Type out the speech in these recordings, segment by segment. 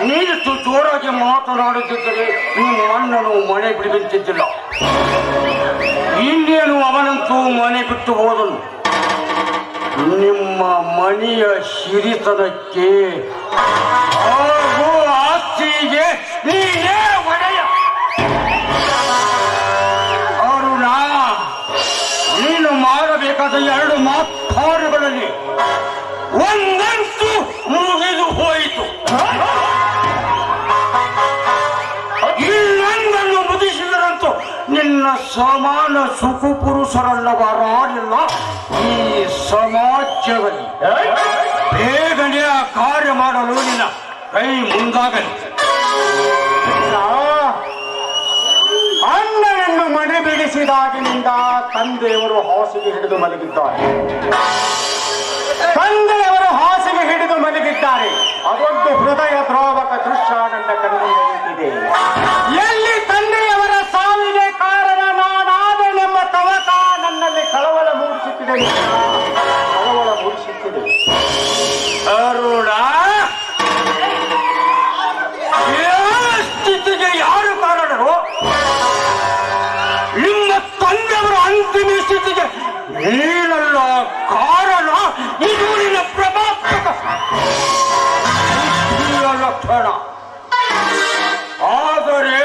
ನೀನಿಷ್ಟು ಜೋರಾಗಿ ಮಾತನಾಡುತ್ತಿದ್ದರೆ ನಿಮ್ಮ ಅಣ್ಣನು ಮನೆ ಬಿಡುತ್ತಿದ್ದಿಲ್ಲ. ಇನ್ನೇನು ಅವನಂತೂ ಮನೆ ಬಿಟ್ಟು ಹೋದನು. ನಿಮ್ಮ ಮನೆಯ ಸಿರಿತನಕ್ಕೆ ಹಾಗೂ ಆಸ್ತಿಗೆ ನೀನೇ ಒಡೆಯ. ಅರುಣ, ನೀನು ಮಾಡಬೇಕಾದ 2 ಮಾತಾಡುಗಳಲ್ಲಿ ಒಂದಂತೂ ಮುಗಿದು ಹೋಯಿತು. ಇನ್ನೊಂದನ್ನು ಮುಗಿಸಿದರಂತೂ ನಿನ್ನ ಸಮಾನ ಸುಖಪುರುಷರಲ್ಲವರಾರಿಲ್ಲ ಈ ಸಮಾಜದಲ್ಲಿ. ಬೇಗನೆ ಆ ಕಾರ್ಯ ಮಾಡಲು ನಿನ್ನ ಕೈ ಮುಂದಾಗಲಿ. ಅಣ್ಣನನ್ನು ಮನೆ ಬಿಡಿಸಿದಾಗಿನಿಂದ ತಂದೆಯವರು ಹಾಸಿಗೆ ಹಿಡಿದು ಮಲಗಿದ್ದಾರೆ. ಅದೊಂದು ಹೃದಯ ದ್ರಾವಕ ದೃಶ್ಯ ನನ್ನ ಕಣ್ಣಿಗೆ ನಿಂತಿದೆ. ಎಲ್ಲಿ ತಂದೆಯವರ ಸಾವಿಗೆ ಕಾರಣ ನಾನಾದೆನೆಂಬ ತವಕ ನನ್ನಲ್ಲಿ ಕಳವಳ ಮೂಡಿಸುತ್ತಿದೆ. ಅರುಣ, ಸ್ಥಿತಿಗೆ ಯಾರು ಕಾರಣರು? ನಿಮ್ಮ ತಂದೆಯವರ ಅಂತಿಮ ಸ್ಥಿತಿಗೆ ನೀನಲ್ಲ ಕಾರಣ. ಇದು ನಿನ್ನ ಪ್ರಭಾವಕ ಲಕ್ಷಣ. ಆದರೆ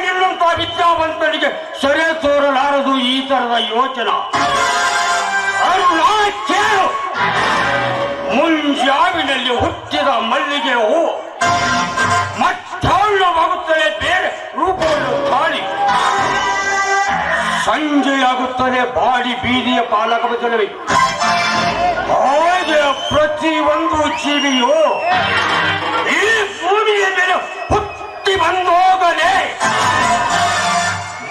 ನಿನ್ನಂತ ವಿದ್ಯಾವಂತನಿಗೆ ಸೆರೆ ತೋರಲಾರದು ಈ ತರದ ಯೋಚನೆ. ಅರುಣ, ಕೇಳು. ಮುಂಜಾವಿನಲ್ಲಿ ಹುಟ್ಟಿದ ಮಲ್ಲಿಗೆ ಹೂ ಮಧ್ಯಾಹ್ನವಾಗುತ್ತಲೇ ಬೇರೆ ರೂಪವನ್ನು ತಾಳಿ ಸಂಜೆಯಾಗುತ್ತದೆ ಬಾಡಿ ಬೀದಿಯ ಪಾಲಕವೇ. ಹಾಗೆ ಪ್ರತಿಯೊಂದು ಜೀವಿಯು ಈ ಭೂಮಿಯ ಮೇಲೆ ಹುಟ್ಟಿ ಬಂದೋಗಲೇ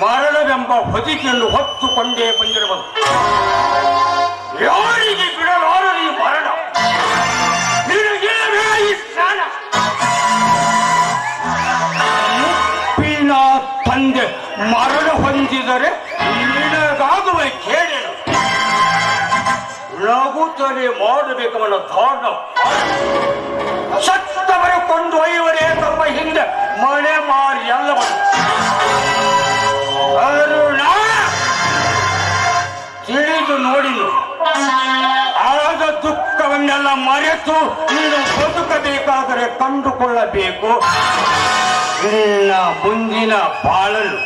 ಮರಣವೆಂಬ ಹೊದಿಕೆಯನ್ನು ಹೊತ್ತುಕೊಂಡೇ ಬಂದಿರಬಹುದು. ಯಾರಿಗೆ ಬಿಡಲಾರದು ಈ ಮರಣ? ನಿನಗಿಲ್ಲವೇ ಈ ಸ್ನಾನ? ಮುಪ್ಪಿನ ತಂದೆ ಮರಣ ಹೊಂದಿದರೆ ನಿನಗಾಗುವ ಕೇಳೇನು? ನಗುತ್ತಲೇ ಮಾಡಬೇಕವನ್ನ ಧಾರಣ. ಸತ್ತವರ ಕೊಂಡೊಯ್ಯವರೇ ತಮ್ಮ ಹಿಂದೆ ಮನೆ ಮಾರಿ ಎಲ್ಲವನ್ನು. ಅರುಣ, ತಿಳಿದು ನೋಡಿನು. ಆಗ ದುಃಖವನ್ನೆಲ್ಲ ಮರೆತು ನೀನು ಬದುಕಬೇಕಾದರೆ ಕಂಡುಕೊಳ್ಳಬೇಕು ನಿನ್ನ ಮುಂದಿನ ಬಾಳಲು.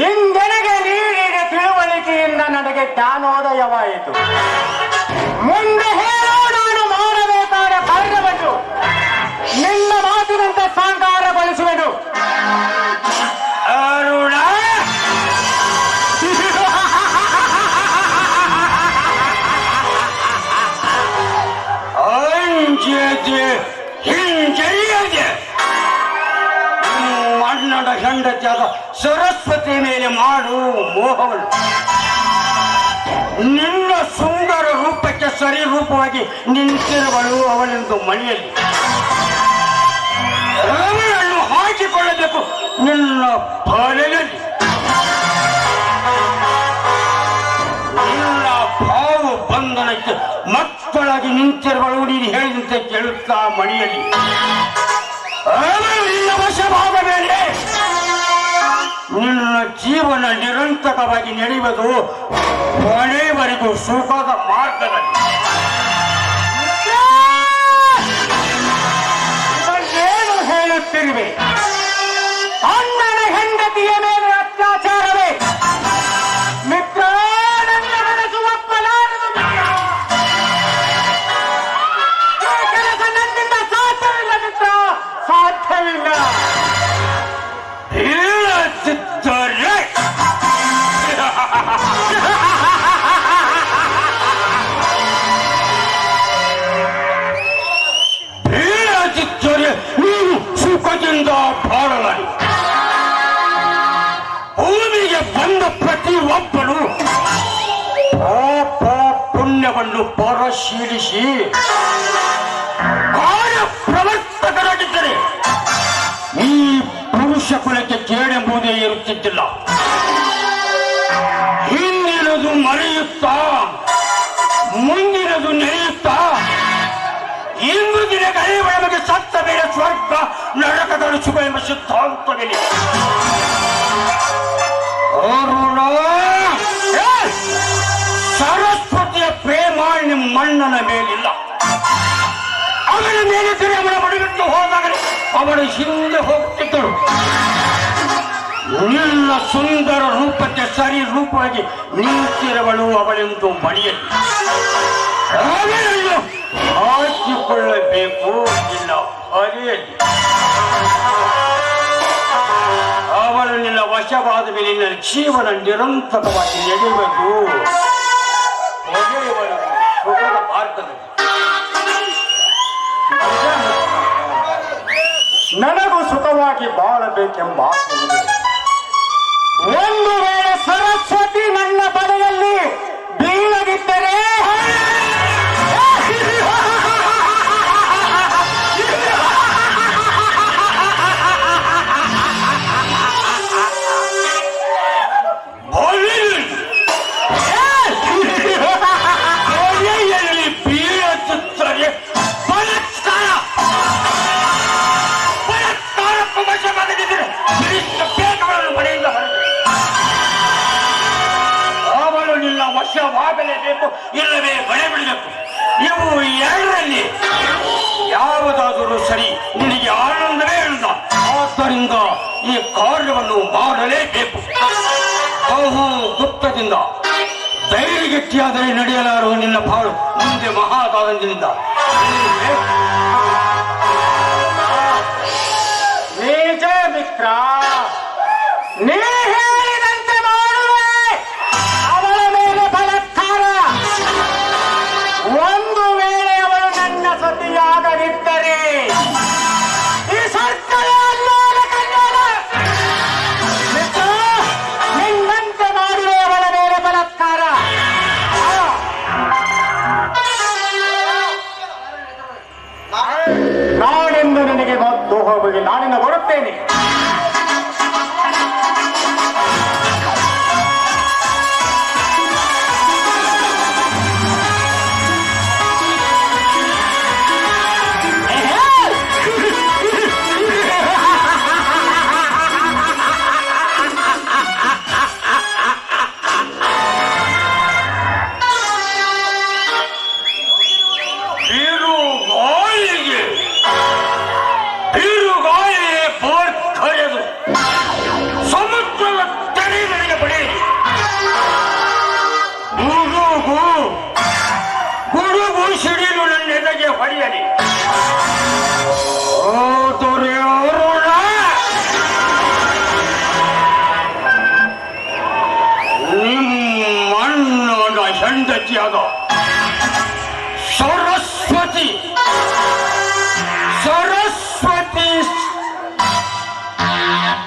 ಇಂದೆನಗೆ ನೀಡಿದ ತಿಳುವಳಿಕೆಯಿಂದ ನನಗೆ ಜ್ಞಾನೋದಯವಾಯಿತು. ಮುಂದೆ ಹೇಳೋ ನಾನು ಮಾಡಬೇಕಾದ ಕಾರ್ಯವನ್ನು ನಿನ್ನ ಮಾತಿನಂತೆ ಸಾಕಾರಗೊಳಿಸುವೆನು. ಅರುಣ, ಅಂಜದೆ ಹಿಂಜರಿಯದೆ ಮಣ್ಣದ ಹೆಂಡತಿಯಾದ ಸರಸ್ವತಿ ಮೇಲೆ ಮಾಡು ಮೋಹವನ್ನು. ನಿನ್ನ ಸುಂದರ ರೂಪಕ್ಕೆ ಸರಿ ರೂಪವಾಗಿ ನಿಂತಿರುವಳು ಅವಳೆಂದು ಮನೆಯಲ್ಲಿ ಅವಳನ್ನು ಹಾಕಿಕೊಳ್ಳಬೇಕು ನಿನ್ನ ಬಾಳೆಯಲ್ಲಿ. ನಿನ್ನ ಭಾವ ಬಂಧನಕ್ಕೆ ಮಕ್ಕಳಾಗಿ ನಿಂತಿರುವಳು ನೀನು ಹೇಳಿದಂತೆ ಕೇಳುತ್ತಾ ಮನೆಯಲ್ಲಿ ನಿನ್ನ ವಶವಾದ ಮೇಲೆ ನಿನ್ನ ಜೀವನ ನಿರಂತರವಾಗಿ ನಡೆಯುವುದು ಕೊನೆಯವರೆಗೂ ಸುಖದ ಮಾರ್ಗದಲ್ಲಿ. ಏನು ಹೇಳುತ್ತಿರುವೆ? ಅಣ್ಣನ ಹೆಂಡತಿಯ ಮೇಲೆ ಅತ್ಯಾಚಾರವೇ ಮಿತ್ರ. ನನ್ನ ಮನಸ್ಸು ಒಪ್ಪಲಾರದು. ಕೆಲಸ ನನ್ನಿಂದ ಸಾಧ್ಯವಿಲ್ಲ ಮಿತ್ರ, ಸಾಧ್ಯವಿಲ್ಲ. ಮಾತನ್ನು ಪರಿಶೀಲಿಸಿ ಕಾರ್ಯ ಪ್ರವರ್ತಕರಾಗಿದ್ದರೆ ಈ ಪುರುಷ ಕುಲಕ್ಕೆ ಕೇಳೆಂಬುದೇ ಇರುತ್ತಿದ್ದಿಲ್ಲ. ಹಿಂದಿನದು ಮರೆಯುತ್ತಾ ಮುಂದಿನದು ನೆನೆಯುತ್ತಾ ಇಂದು ದಿನ ಗಳೆಯುವ ಸತ್ತ ಮೇಲೆ ಸ್ವರ್ಗ ನರಕಗಳು ಸುಖ ಎಂಬ ಸಿದ್ಧಾಂತವಿದೆ. ಸರಸ್ವತಿಯ ಪ್ರೇಮ ಮಣ್ಣನ ಮೇಲಿಲ್ಲ. ಅವನ ಮೇಲಿದ್ದರೆ ಅವನ ಮಡಿಬಿಟ್ಟು ಹೋದಾಗಲೇ ಅವಳ ಹಿಂದೆ ಹೋಗುತ್ತಿದ್ದರು. ನಿನ್ನ ಸುಂದರ ರೂಪಕ್ಕೆ ಸರಿ ರೂಪವಾಗಿ ನಿಂತಿರುವಳು ಅವಳೆಂದು ಮಣಿಯಲ್ಲಿ ಅವಳನ್ನು ಹಾಕಿಕೊಳ್ಳಬೇಕು. ಇಲ್ಲ ಅರಿಯಲ್ಲಿ ಅವಳು ನಿನ್ನ ವಶವಾದ ಮೇಲೆ ನಿನ್ನ ಜೀವನ ನಿರಂತರವಾಗಿ ನಡೆಯುವುದು ಸುಖದ ಮಾರ್ಗದಲ್ಲಿ. ನನಗೂ ಸುಖವಾಗಿ ಬಾಳಬೇಕೆಂಬ ಆಸೆ ಇದೆ. ಒಂದು ವೇಳೆ ಸರಸ್ವತಿ ನನ್ನ ಬಲೆಯಲ್ಲಿ ಬೀಳದಿದ್ದರೆ ಬೀಳುತ್ತದೆ ಬಲತ್ಕಾರ. ಬಲತ್ಕಾರಕ್ಕೂ ವಶವಾಗದಿದ್ದರೆ ಬೇಕಗಳನ್ನು ಮನೆಯಿಂದ ಹೊರಗೆ ಅವಳು ನಿನ್ನ ವಶವಾಗಲೇಬೇಕು, ಇಲ್ಲವೇ ಬಳೆ ಬಿಡಬೇಕು. ಇವು ಎರಡರಲ್ಲಿ ಯಾವುದಾದರೂ ಸರಿ, ನಿನಗೆ ಆನಂದವೇ ಇಲ್ಲ. ಆದ್ದರಿಂದ ಈ ಕಾರ್ಯವನ್ನು ಮಾಡಲೇಬೇಕು. ಬಹು ಗುಪ್ತದಿಂದ ಧೈರ್ಯಗಟ್ಟಿಯಾದರೆ ನಡೆಯಲಾರುವ ನಿನ್ನ ಬಾಳು ಮುಂದೆ ಮಹಾದಾನಂದದಿಂದ ನಿಜ ಮಿತ್ರ, ನೀ ಹೇಳಿದಂತೆ ಮಾಡುವೆ. ಅವಳ ಮೇಲೆ ಬಲತ್ಕಾರ. ಒಂದು ವೇಳೆ ಅವಳು ನನ್ನ ಸತಿಯಾಗದಿದ್ದರೆ ಈ ಸರ್ಕಲ ಅಲ್ಲೋಲ ಕನ್ನಡ. ಮಿತ್ರ, ನಿನ್ನಂತೆ ಮಾಡುವೆ ಅವಳ ಮೇಲೆ ಬಲತ್ಕಾರ. ನಾನಿಂದ ನಿನಗೆ ಮತ್ತು ಹೋಗಿ ನಾನಿಂದ ಬರುತ್ತೇನೆ. ಸಿಡಿಲು ನನ್ನ ಎದೆಗೆ ಹೊಡೆಯಲಿ. ಓ ದೊರೆಯೋರೋಣ, ನಿಮ್ಮಣ್ಣನ ಹೆಂಡತಿಯಾದ ಸರಸ್ವತಿ ಸರಸ್ವತಿ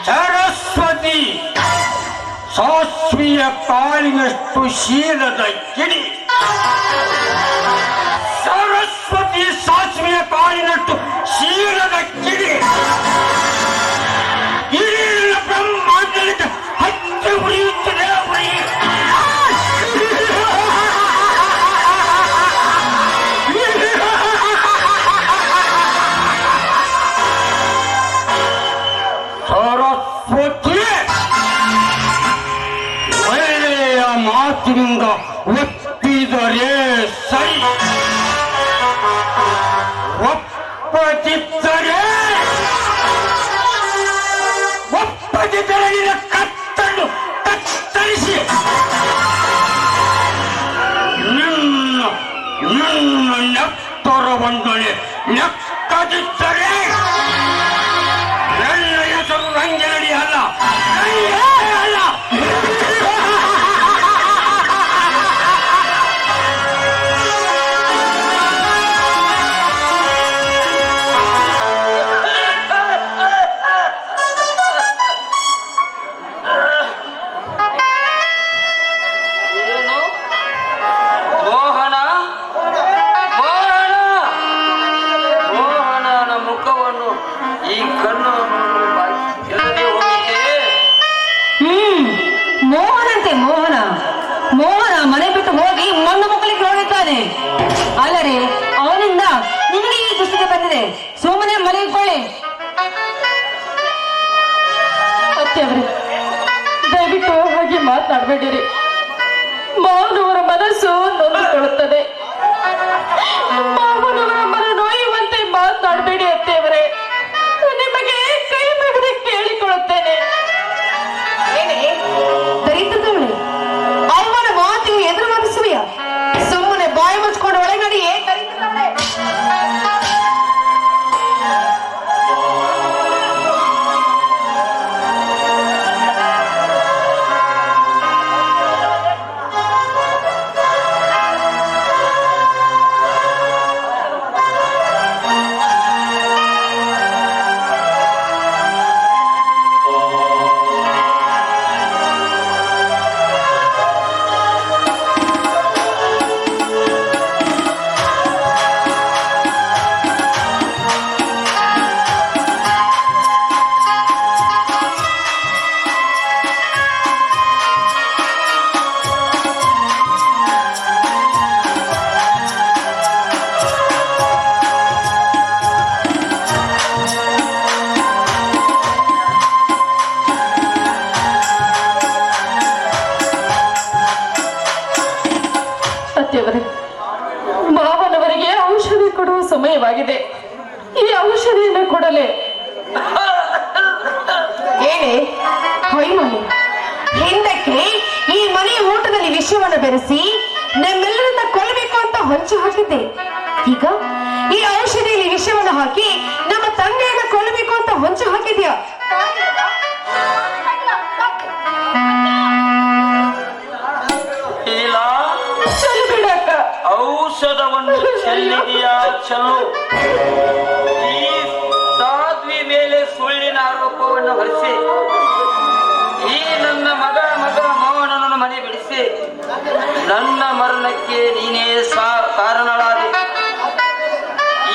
ಸರಸ್ವತಿ ಸಾಸ್ವಿಯ ಕಾಲಿನಷ್ಟು ಶೀಲದ ಕಿಡಿ. ಸರಸ್ವತಿ ಸಾಸ್ವಿಯ ಕಾಲಿನಷ್ಟು ಶೀಲದ ಕಿಡಿ. ಇಡೀ ಬ್ರಹ್ಮಾಂಡಕ್ಕೆ ಹತ್ತಿ ಉಳಿಯುತ್ತದೆ. ಸರಸ್ವತಿ ಒಳ್ಳೆಯ ಮಾತಿನಿಂದ ಒಪ್ಪಿದರೆ ಸರಿ, ಒಪ್ಪದಿದ್ದರೆ ನಿನ್ನ ಕತ್ತನ್ನು ಕತ್ತರಿಸಿ ನಿನ್ನ ನೆತ್ತರವೊಂದನೆ ನೆಕ್ಕದಿದ್ದರೆ ನನ್ನ ಹೆಸರು ರಂಗನಡಿ ಅಲ್ಲ, ಅಲ್ಲ. ಮಲಗಿಕೊಳ್ಳಿ. ಅತ್ತೆಯವರೇ, ದಯವಿಟ್ಟು ಹಾಗೆ ಮಾತನಾಡಬೇಡಿರಿ. ಮಾವನವರ ಮನಸ್ಸು ನೊಂದುಕೊಳ್ಳುತ್ತದೆ. ಮಾವನವರ ಮನ ನೋಯುವಂತೆ ಮಾತನಾಡಬೇಡಿ ಅತ್ತೆಯವರೇ. ನಿಮಗೆ ಕೈ ಮುಗಿದು ಕೇಳಿಕೊಳ್ಳುತ್ತೇನೆ. ದರಿದ್ರದವಳೆ, ಅವನ ಮಾತಿಗೆ ಎದುರು ವಾದಿಸುವೆಯ? ಸುಮ್ಮನೆ ಬಾಯಿ ಮುಚ್ಕೊಂಡು ಒಳಗಡೆಯೇ ದರಿದ್ರದವಳೆ. ಮಾವನವರಿಗೆ ಔಷಧಿ ಕೊಡುವ ಸಮಯವಾಗಿದೆ. ಈ ಔಷಧಿಯನ್ನು ಕೊಡಲೇ ಏನೇ ಹೊಯ್ಮನೆ ಹಿಂದಕ್ಕೆ ಈ ಮನೆಯ ಊಟದಲ್ಲಿ ವಿಷವನ್ನು ಬೆರೆಸಿ ನಮ್ಮೆಲ್ಲರನ್ನ ಕೊಲ್ಲಬೇಕು ಅಂತ ಹೊಂಚು ಹಾಕಿದ್ದೆ. ಈಗ ಈ ಔಷಧಿಯಲ್ಲಿ ವಿಷವನ್ನು ಹಾಕಿ ನಮ್ಮ ತಂದೆಯನ್ನ ಕೊಲ್ಲಬೇಕು ಅಂತ ಹೊಂಚು ಹಾಕಿದ್ಯಾ? ಔಷಧವನ್ನು ಚೆಲ್ಲಿದೆಯಾ ಚೆಲ್ಲು. ಈ ಸಾಧ್ವಿ ಮೇಲೆ ಸುಳ್ಳಿನ ಆರೋಪವನ್ನು ಹೊರಿಸಿ ಈ ನನ್ನ ಮಗ ಮೋಹನನನ್ನು ಮನೆ ಬಿಡಿಸಿ ನನ್ನ ಮರಣಕ್ಕೆ ನೀನೇ ಕಾರಣಳಾದೆ.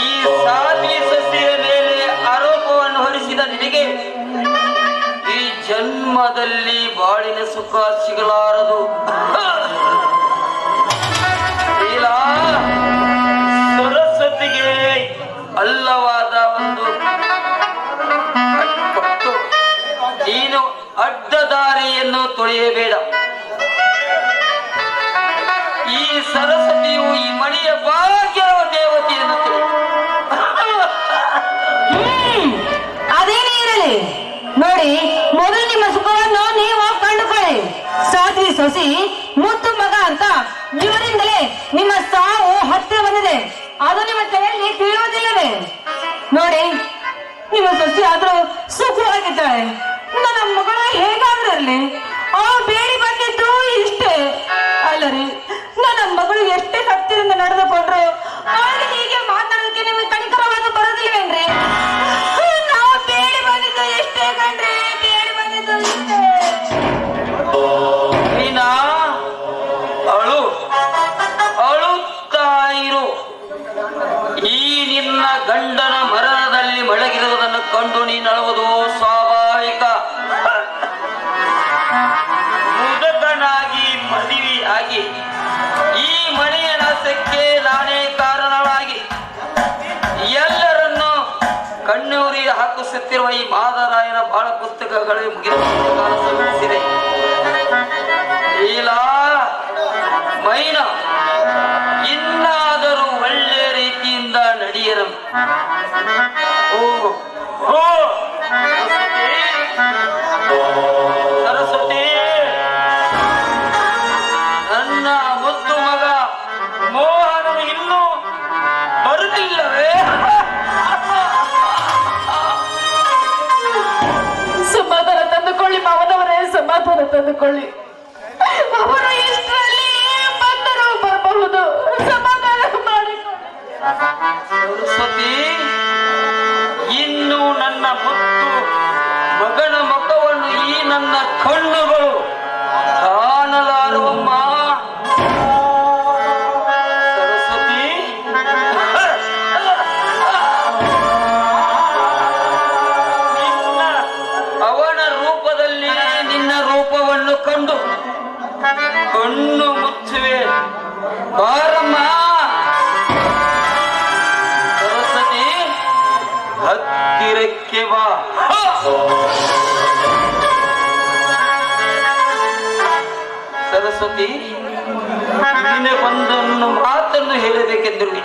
ಈ ಸಾಧ್ವಿ ಸಸ್ಯ ಮೇಲೆ ಆರೋಪವನ್ನು ಹೊರಿಸಿದ ನಿನಗೆ ಈ ಜನ್ಮದಲ್ಲಿ ಬಾಳಿನ ಸುಖ ಸಿಗಲಾರದು. ಸರಸ್ವತಿಗೆ ಅಲ್ಲವಾದ ಒಂದು ನೀನು ಅಡ್ಡದಾರಿಯನ್ನು ತೊಳೆಯಬೇಡ. ಈ ಸರಸ್ವತಿಯು ಈ ಮನೆಯ ಭಾಗ್ಯ ದೇವತೆಯನ್ನು ಅದೇನೇ ಇರಲಿ ನೋಡಿ, ಮೊದಲು ನಿಮ್ಮ ಸುಖವನ್ನು ನೀವು ಕಂಡುಕೊಳ್ಳಿ. ಸಾಧ್ವಿ ಸೊಸಿ ಮುತ್ತು ಮಗ ಅಂತ ಇವರಿಂದಲೇ ನಿಮ್ಮ ಸಾವು ಹತ್ತಿರ ಬಂದಿದೆ. ಅದು ನಿಮ್ಮ ತಲೆಯಲ್ಲಿ ತಿಳಿಯುವುದಿಲ್ಲವೇ? ನೋಡಿ, ನಿಮ್ಮ ಸೊಸಿ ಆದ್ರೂ ಸುಖವಾಗಿದ್ದಾಳೆ. ನನ್ನ ಮಗಳು ಹೇಗಾದ್ರೂ ಇರಲಿ, ಬೇಡಿ ಬಂದಿದ್ದು ಇಷ್ಟೇ ಅಲ್ಲರಿ. ನನ್ನ ಮಗಳು ಎಷ್ಟೇ ಕತ್ತಿರಿಂದ ನಡೆದುಕೊಂಡ್ರು ಅವಳಿಗೆ ಹೀಗೆ ಮಾತಾಡೋದಕ್ಕೆ ನಿಮಗೆ ಕನಿಕರವಾದ ಬರೋದಿಲ್ವೇನ್ರಿ? ನಾವು ಬೇಡಿ ಬಂದಿದ್ದು ಎಷ್ಟೇ ಕಣ್ರಿ, ಬೇಡಿ ಬಂದಿದ್ದು ಇಷ್ಟೇ. ಅಳುತ್ತಾಯಿರು. ಈ ನಿನ್ನ ಗಂಡನ ಮರಣದಲ್ಲಿ ಮಳಗಿರುವುದನ್ನು ಕಂಡು ನೀನು ಅಳುವುದು ಸ್ವಾಭಾವಿಕ. ಮುದುಕನಾಗಿ ಮದುವೆಯಾಗಿ ಈ ಮನೆಯ ನಾಶಕ್ಕೆ ನಾನೇ ಕಾರಣವಾಗಿ ಎಲ್ಲರನ್ನು ಕಣ್ಣೂರಿ ಹಾಕಿಸುತ್ತಿರುವ ಈ ಮಾದರಾಯನ ಬಹಳ ಪುಸ್ತಕಗಳು ಮುಗಿಸಿದೆ. ಇಲ್ಲ ಮೈನ ಇನ್ನಾದರೂ ಒಳ್ಳೆ ರೀತಿಯಿಂದ ನಡೆಯರು. ಸರಸ್ವತಿ, ನನ್ನ ಮುದ್ದು ಮಗ ಮೋಹನನು ಇನ್ನೂ ಬರುತ್ತಿಲ್ಲವೇ? ಸಮಾಧಾನ ತಂದುಕೊಳ್ಳಿ ಮಾವನವರೇ, ಸಮಾಧಾನ ತಂದುಕೊಳ್ಳಿ. ಅವರು ಇಷ್ಟರಲ್ಲಿ ಬಂದರೂ ಬರಬಹುದು. ಸಮಾಧಾನ ಮಾಡಿಕೊಳ್ಳಿ. ಸರಸ್ವತಿ, ಇನ್ನು ನನ್ನ ಮುತ್ತು ಮಗನ ಮುಖವನ್ನು ಈ ನನ್ನ ಕಣ್ಣುಗಳು ಕಾಣಲಾರುವಮ್ಮ. ಸರಸ್ವತಿ, ಅವನ ರೂಪದಲ್ಲಿ ನಿನ್ನ ರೂಪವನ್ನು ಕಂಡು ಕಣ್ಣು ಮುಚ್ಚುವೆ. ಬಾರಮ್ಮ ಸರಸ್ವತಿ, ಹತ್ತಿರಕ್ಕೆ ಬಾ. ಸರಸ್ವತಿ, ನೀನೆ ಒಂದನ್ನು ಮಾತನ್ನು ಹೇಳಬೇಕೆಂದಿರುವೆ.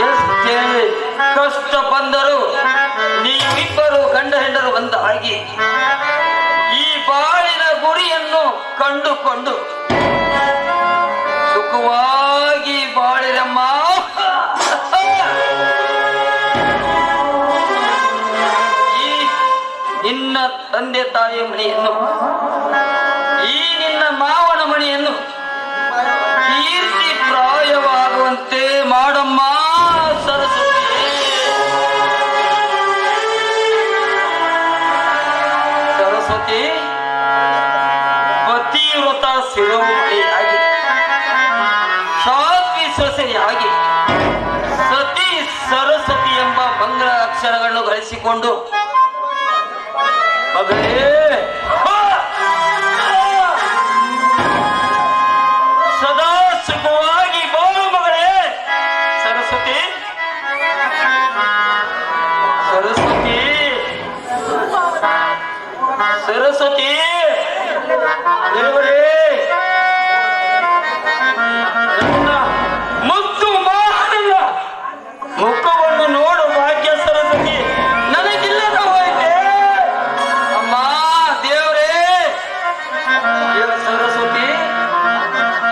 ಎಷ್ಟೇ ಕಷ್ಟ ಬಂದರೂ ನೀವಿಬ್ಬರು ಗಂಡ ಹೆಂಡರು ಬಂದ ಹಾಗೆ ಈ ಬಾಳಿನ ಗುರಿಯನ್ನು ಕಂಡುಕೊಂಡು ಸುಖವಾಗಿ ಬಾಳಿರಮ್ಮ. ಈ ನಿನ್ನ ತಂದೆ ತಾಯಿಯ ಮನೆಯನ್ನು, ಈ ನಿನ್ನ ಮಾವನ ಮನೆಯನ್ನು ಕೀರ್ತಿ ಪ್ರಾಯವಾಗುವಂತೆ ಮಾಡಮ್ಮ ಸರಸ್ವತಿ. ಸರಸ್ವತಿ, ಪತಿವ್ರತ ಶಿರೋಮಣಿಯಾಗಿ, ಸಾತ್ವಿ ಸೊಸೆಯಾಗಿ, ಸತಿ ಸರಸ್ವತಿ ಎಂಬ ಮಂಗಳ ಅಕ್ಷರಗಳನ್ನು ಗಳಿಸಿಕೊಂಡು ಮಗಳೇ ಸದಾ ಸುಖವಾಗಿ ಬಾಳು ಮಗಳೇ. ಸರಸ್ವತಿ, ಸರಸ್ವತಿ, ಸರಸ್ವತಿ ದೇವರೇ, ನನ್ನ ಮುದ್ದು ಮಾನಲ್ಲ ಮುಖವನ್ನು ನೋಡು ಭಾಗ್ಯ ಸರಸ್ವತಿ ನನಗಿಲ್ಲದ ಹೋಯ್ತೆ ಅಮ್ಮ. ದೇವರೇ, ಸರಸ್ವತಿ,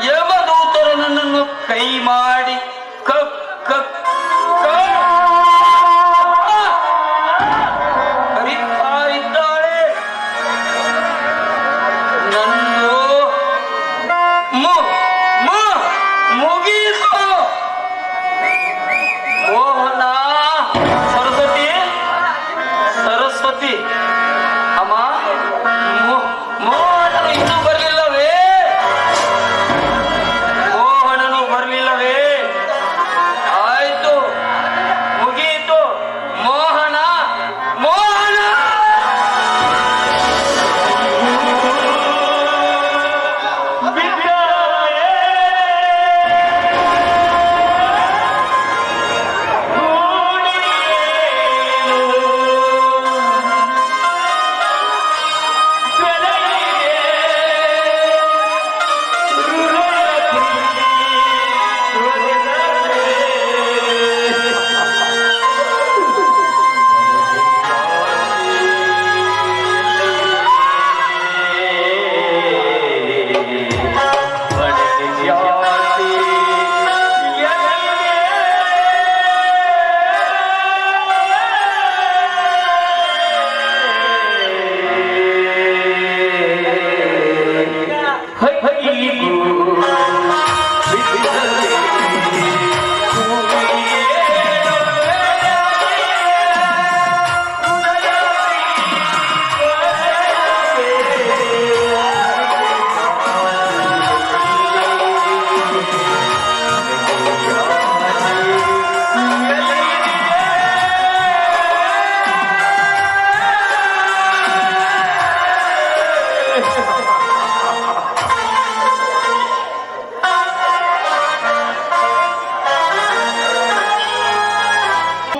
ಯಮದೂತರು ನನ್ನನ್ನು ಕೈ ಮಾಡಿ ಕರೀತಾ ಇದ್ದಾಳೆ. ನನ್ನು ಮುಗಿಸು ಮೋಹನ. ಸರಸ್ವತಿ, ಸರಸ್ವತಿ ಅಮ್ಮ, ಮೋಹನನು ಇನ್ನೂ ಬರಲಿಲ್ಲವೇ? ಮೋಹನನು ಬರಲಿಲ್ಲವೇ? ಆಯ್ತು, ಮುಗಿಯಿತು. ಮೋಹನ, ಮೋಹನ.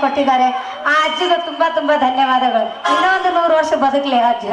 ಕೊಟ್ಟಿದ್ದಾರೆ. ಆ ಅಜ್ಜಿಗೆ ತುಂಬಾ ತುಂಬಾ ಧನ್ಯವಾದಗಳು. ಇನ್ನೊಂದು 100 ವರ್ಷ ಬದುಕಲಿ ಅಜ್ಜ.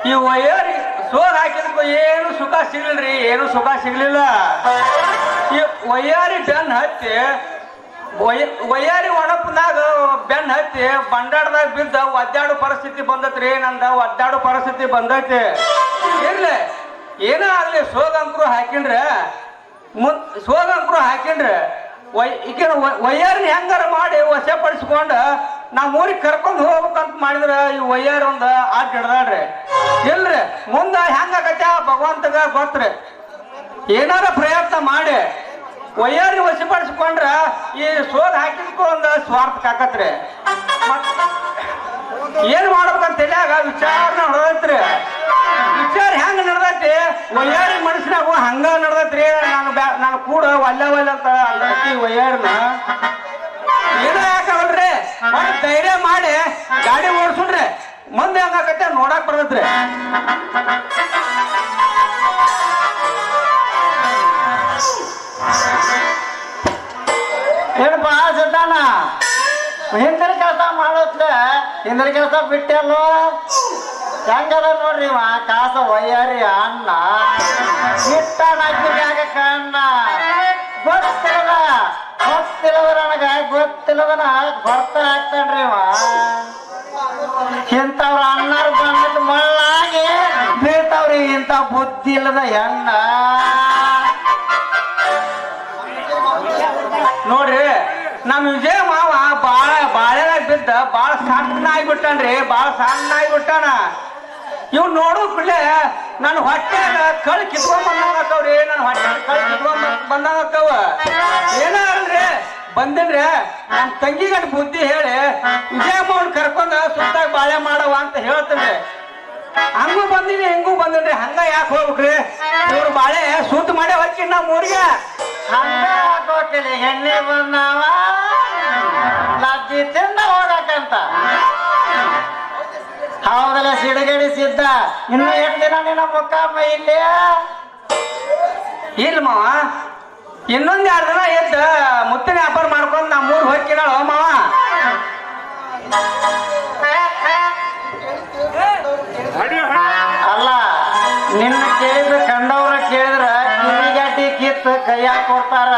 ಈ ವಯ್ಯಾರಿ ಸೋರ್ ಹಾಕಿದಕ್ಕೂ ಏನು ಸುಖ ಸಿಗ್ಲಿಲ್ರಿ, ಏನು ಸುಖ ಸಿಗ್ಲಿಲ್ಲ. ಈ ವಯ್ಯಾರಿ ಬೆನ್ ಹತ್ತಿ ವಯ್ಯಾರಿ ಒಣಪ್ಪನಾಗ ಬೆನ್ ಹತ್ತಿ ಬಂಡಾಡದಾಗ ಬಿದ್ದ ಒದ್ದಾಡೋ ಪರಿಸ್ಥಿತಿ ಬಂದತ್ರಿ. ನಂದ ಒದ್ದಾಡೋ ಪರಿಸ್ಥಿತಿ ಬಂದೈತಿ. ಇರ್ಲಿ ಏನೇ ಆಗ್ಲಿ ಸೋಗಂಕರು ಹಾಕಿನ್ರೆ ಸೋಗಂಕರು ಹಾಕಿನ್ರೆ ಈಗಿನ ವಯ್ಯಾರಿನ ಹೆಂಗಾರ ಮಾಡಿ ವಶಪಡಿಸ್ಕೊಂಡು ನಾವ್ ಊರಿಗೆ ಕರ್ಕೊಂಡು ಹೋಗ್ಬೇಕಂತ ಮಾಡಿದ್ರ ಈ ವಯ್ಯಾರ ಒಂದ್ ಆಟ ಹಿಡ್ದಾಡ್ರಿ ಇಲ್ರಿ ಮುಂದ ಹೆಂಗಾಗತ್ತ ಭಗವಂತಗ ಗೊತ್ತ್ರಿ ಏನಾರ ಪ್ರಯತ್ನ ಮಾಡಿ ವಯ್ಯಾರಿ ವಶಪಡಿಸ್ಕೊಂಡ್ರ ಈ ಸೋಲ್ ಹಾಕಿದ್ಕೂ ಒಂದು ಸ್ವಾರ್ಥ ಕಾಕತ್ರಿ ಏನ್ ಮಾಡ್ಬೇಕಂತ ತಿಳಿಯಾಗ ವಿಚಾರನ ಹೊಡೆದೈತ್ರಿ ವಿಚಾರ ಹೆಂಗ ನಡೆದೈತಿ ವಯ್ಯಾರಿ ಮನುಷ್ಯನಾಗು ಹಂಗ ನಡೆದೈತ್ರಿ ನಾನು ಕೂಡ ಒಲ್ಲೆ ಅಂತ ಅಂದೈತಿ ವಯ್ಯಾರನ ಏನೋ ಯಾಕವಲ್ರಿ ಧೈರ್ಯ ಮಾಡಿ ಗಾಡಿ ಓಡಿಸ್ರಿ ಮುಂದೆ ಹೆಂಗಾಕತ್ತೆ ನೋಡಕ್ ಬರ್ತೈತ್ರಿ ಏನಪ್ಪ ಸಿದ್ಧಾನ ಹಿಂದಿನ ಕೆಲಸ ಮಾಡೋತ್ಲೆ ಹಿಂದಿನ ಕೆಲಸ ಬಿಟ್ಟೆಲ್ಲೋ ಹೆಂಗದ ನೋಡ್ರಿ ಇವ ಕಾಸ ವಯ್ಯಾರಿ ಅಣ್ಣ ಇಟ್ಟಾನ ಅಜ್ಜಿಗೆ ಕಣ್ಣ ಗೊತ್ತಿಲ್ಲದ ನನಗ ಗೊತ್ತಿಲ್ಲದನ ಬರ್ತಾ ಆಗ್ತಾನ್ರಿ ಇವ ಇಂಥವ್ರ ಅಣ್ಣಾರು ಬಂದಿದ್ದು ಮಳ್ಳಾಗಿ ಬೀಳ್ತಾವ್ರಿ ಇಂಥ ಬುದ್ಧಿ ಇಲ್ಲದ ಹೆಣ್ಣ ನೋಡ್ರಿ ನಮ್ ವಿಜಯ ಮಾವ ಬಾಳೆನಾಗ ಬಿದ್ದ ಬಾಳ ಸಣ್ಣ ಆಗ್ಬಿಟ್ಟಾನ್ರಿ ಬಾಳ ಸಣ್ಣ ಆಗ್ಬಿಟ್ಟಾನ ಇವ್ ನೋಡು ಬಿಡ್ಲೆ ನನ್ನ ಹೊಟ್ಟೆಗ ಕಳ್ ಕಿತ್ಕೊಂಡ್ ಬಂದಂಗಾಕವ್ರಿ ನನ್ನ ಹೊಟ್ಟೆ ಕಳ್ ಕಿತ್ಕೊಂಡ್ ಬಂದಂಗಾಕವ ಏನಾರಲ್ರಿ ಬಂದಿನ್ರಿ ನಮ್ ತಂಗಿ ಗಂಟ ಬುದ್ಧಿ ಹೇಳಿ ವಿಜಯ ಮಾವನ್ ಕರ್ಕೊಂಡ ಸುತ್ತಾಗ ಬಾಳೆ ಮಾಡವ ಅಂತ ಹೇಳ್ತೇನೆ ಹಂಗೂ ಬಂದಿನಿ ಹಿಂಗೂ ಬಂದಿನ್ರಿ ಹಂಗ ಯಾಕೆ ಹೋಗ್ಬೇಕ್ರಿ ಇವ್ರು ಬಾಳೆ ಸುತ್ತ ಮಾಡಿ ಹೋಗ್ತೀನಿ ನಮ್ಮ ಊರಿಗೆ ಹಂಗ ಹಾಕೋಕಿಲ್ಲ ಎಣ್ಣೆ ಬಂದಾವ ಲಜ್ಜಿ ತಿಂದ ಹೋಗಕ್ಕಂತ ಹೌದಲ್ಲ ಸಿಡುಗಡಿ ಸಿದ್ಧ ಇನ್ನು ಎಷ್ಟು ದಿನ ನಿನ್ನ ಮುಖಮ್ಮ ಇಲ್ಲಿ ಇಲ್ಲ ಮಾವ ಇನ್ನೊಂದ್ 2 ದಿನ ಎದ್ದ ಮುತ್ತಿನ ವ್ಯಾಪಾರ ಮಾಡ್ಕೊಂಡ್ ನಾ 3 ಹೋಗ್ಕಿನಾಳ ಮಾವ ಅಲ್ಲ ನಿನ್ನ ಕೇಳಿದ ಕಂಡವ್ರ ಕೇಳಿದ್ರ ಕಿವಿಗಡ್ಡಿ ಕಿತ್ತು ಕೈಯಾಗ ಕೊಡ್ತಾರ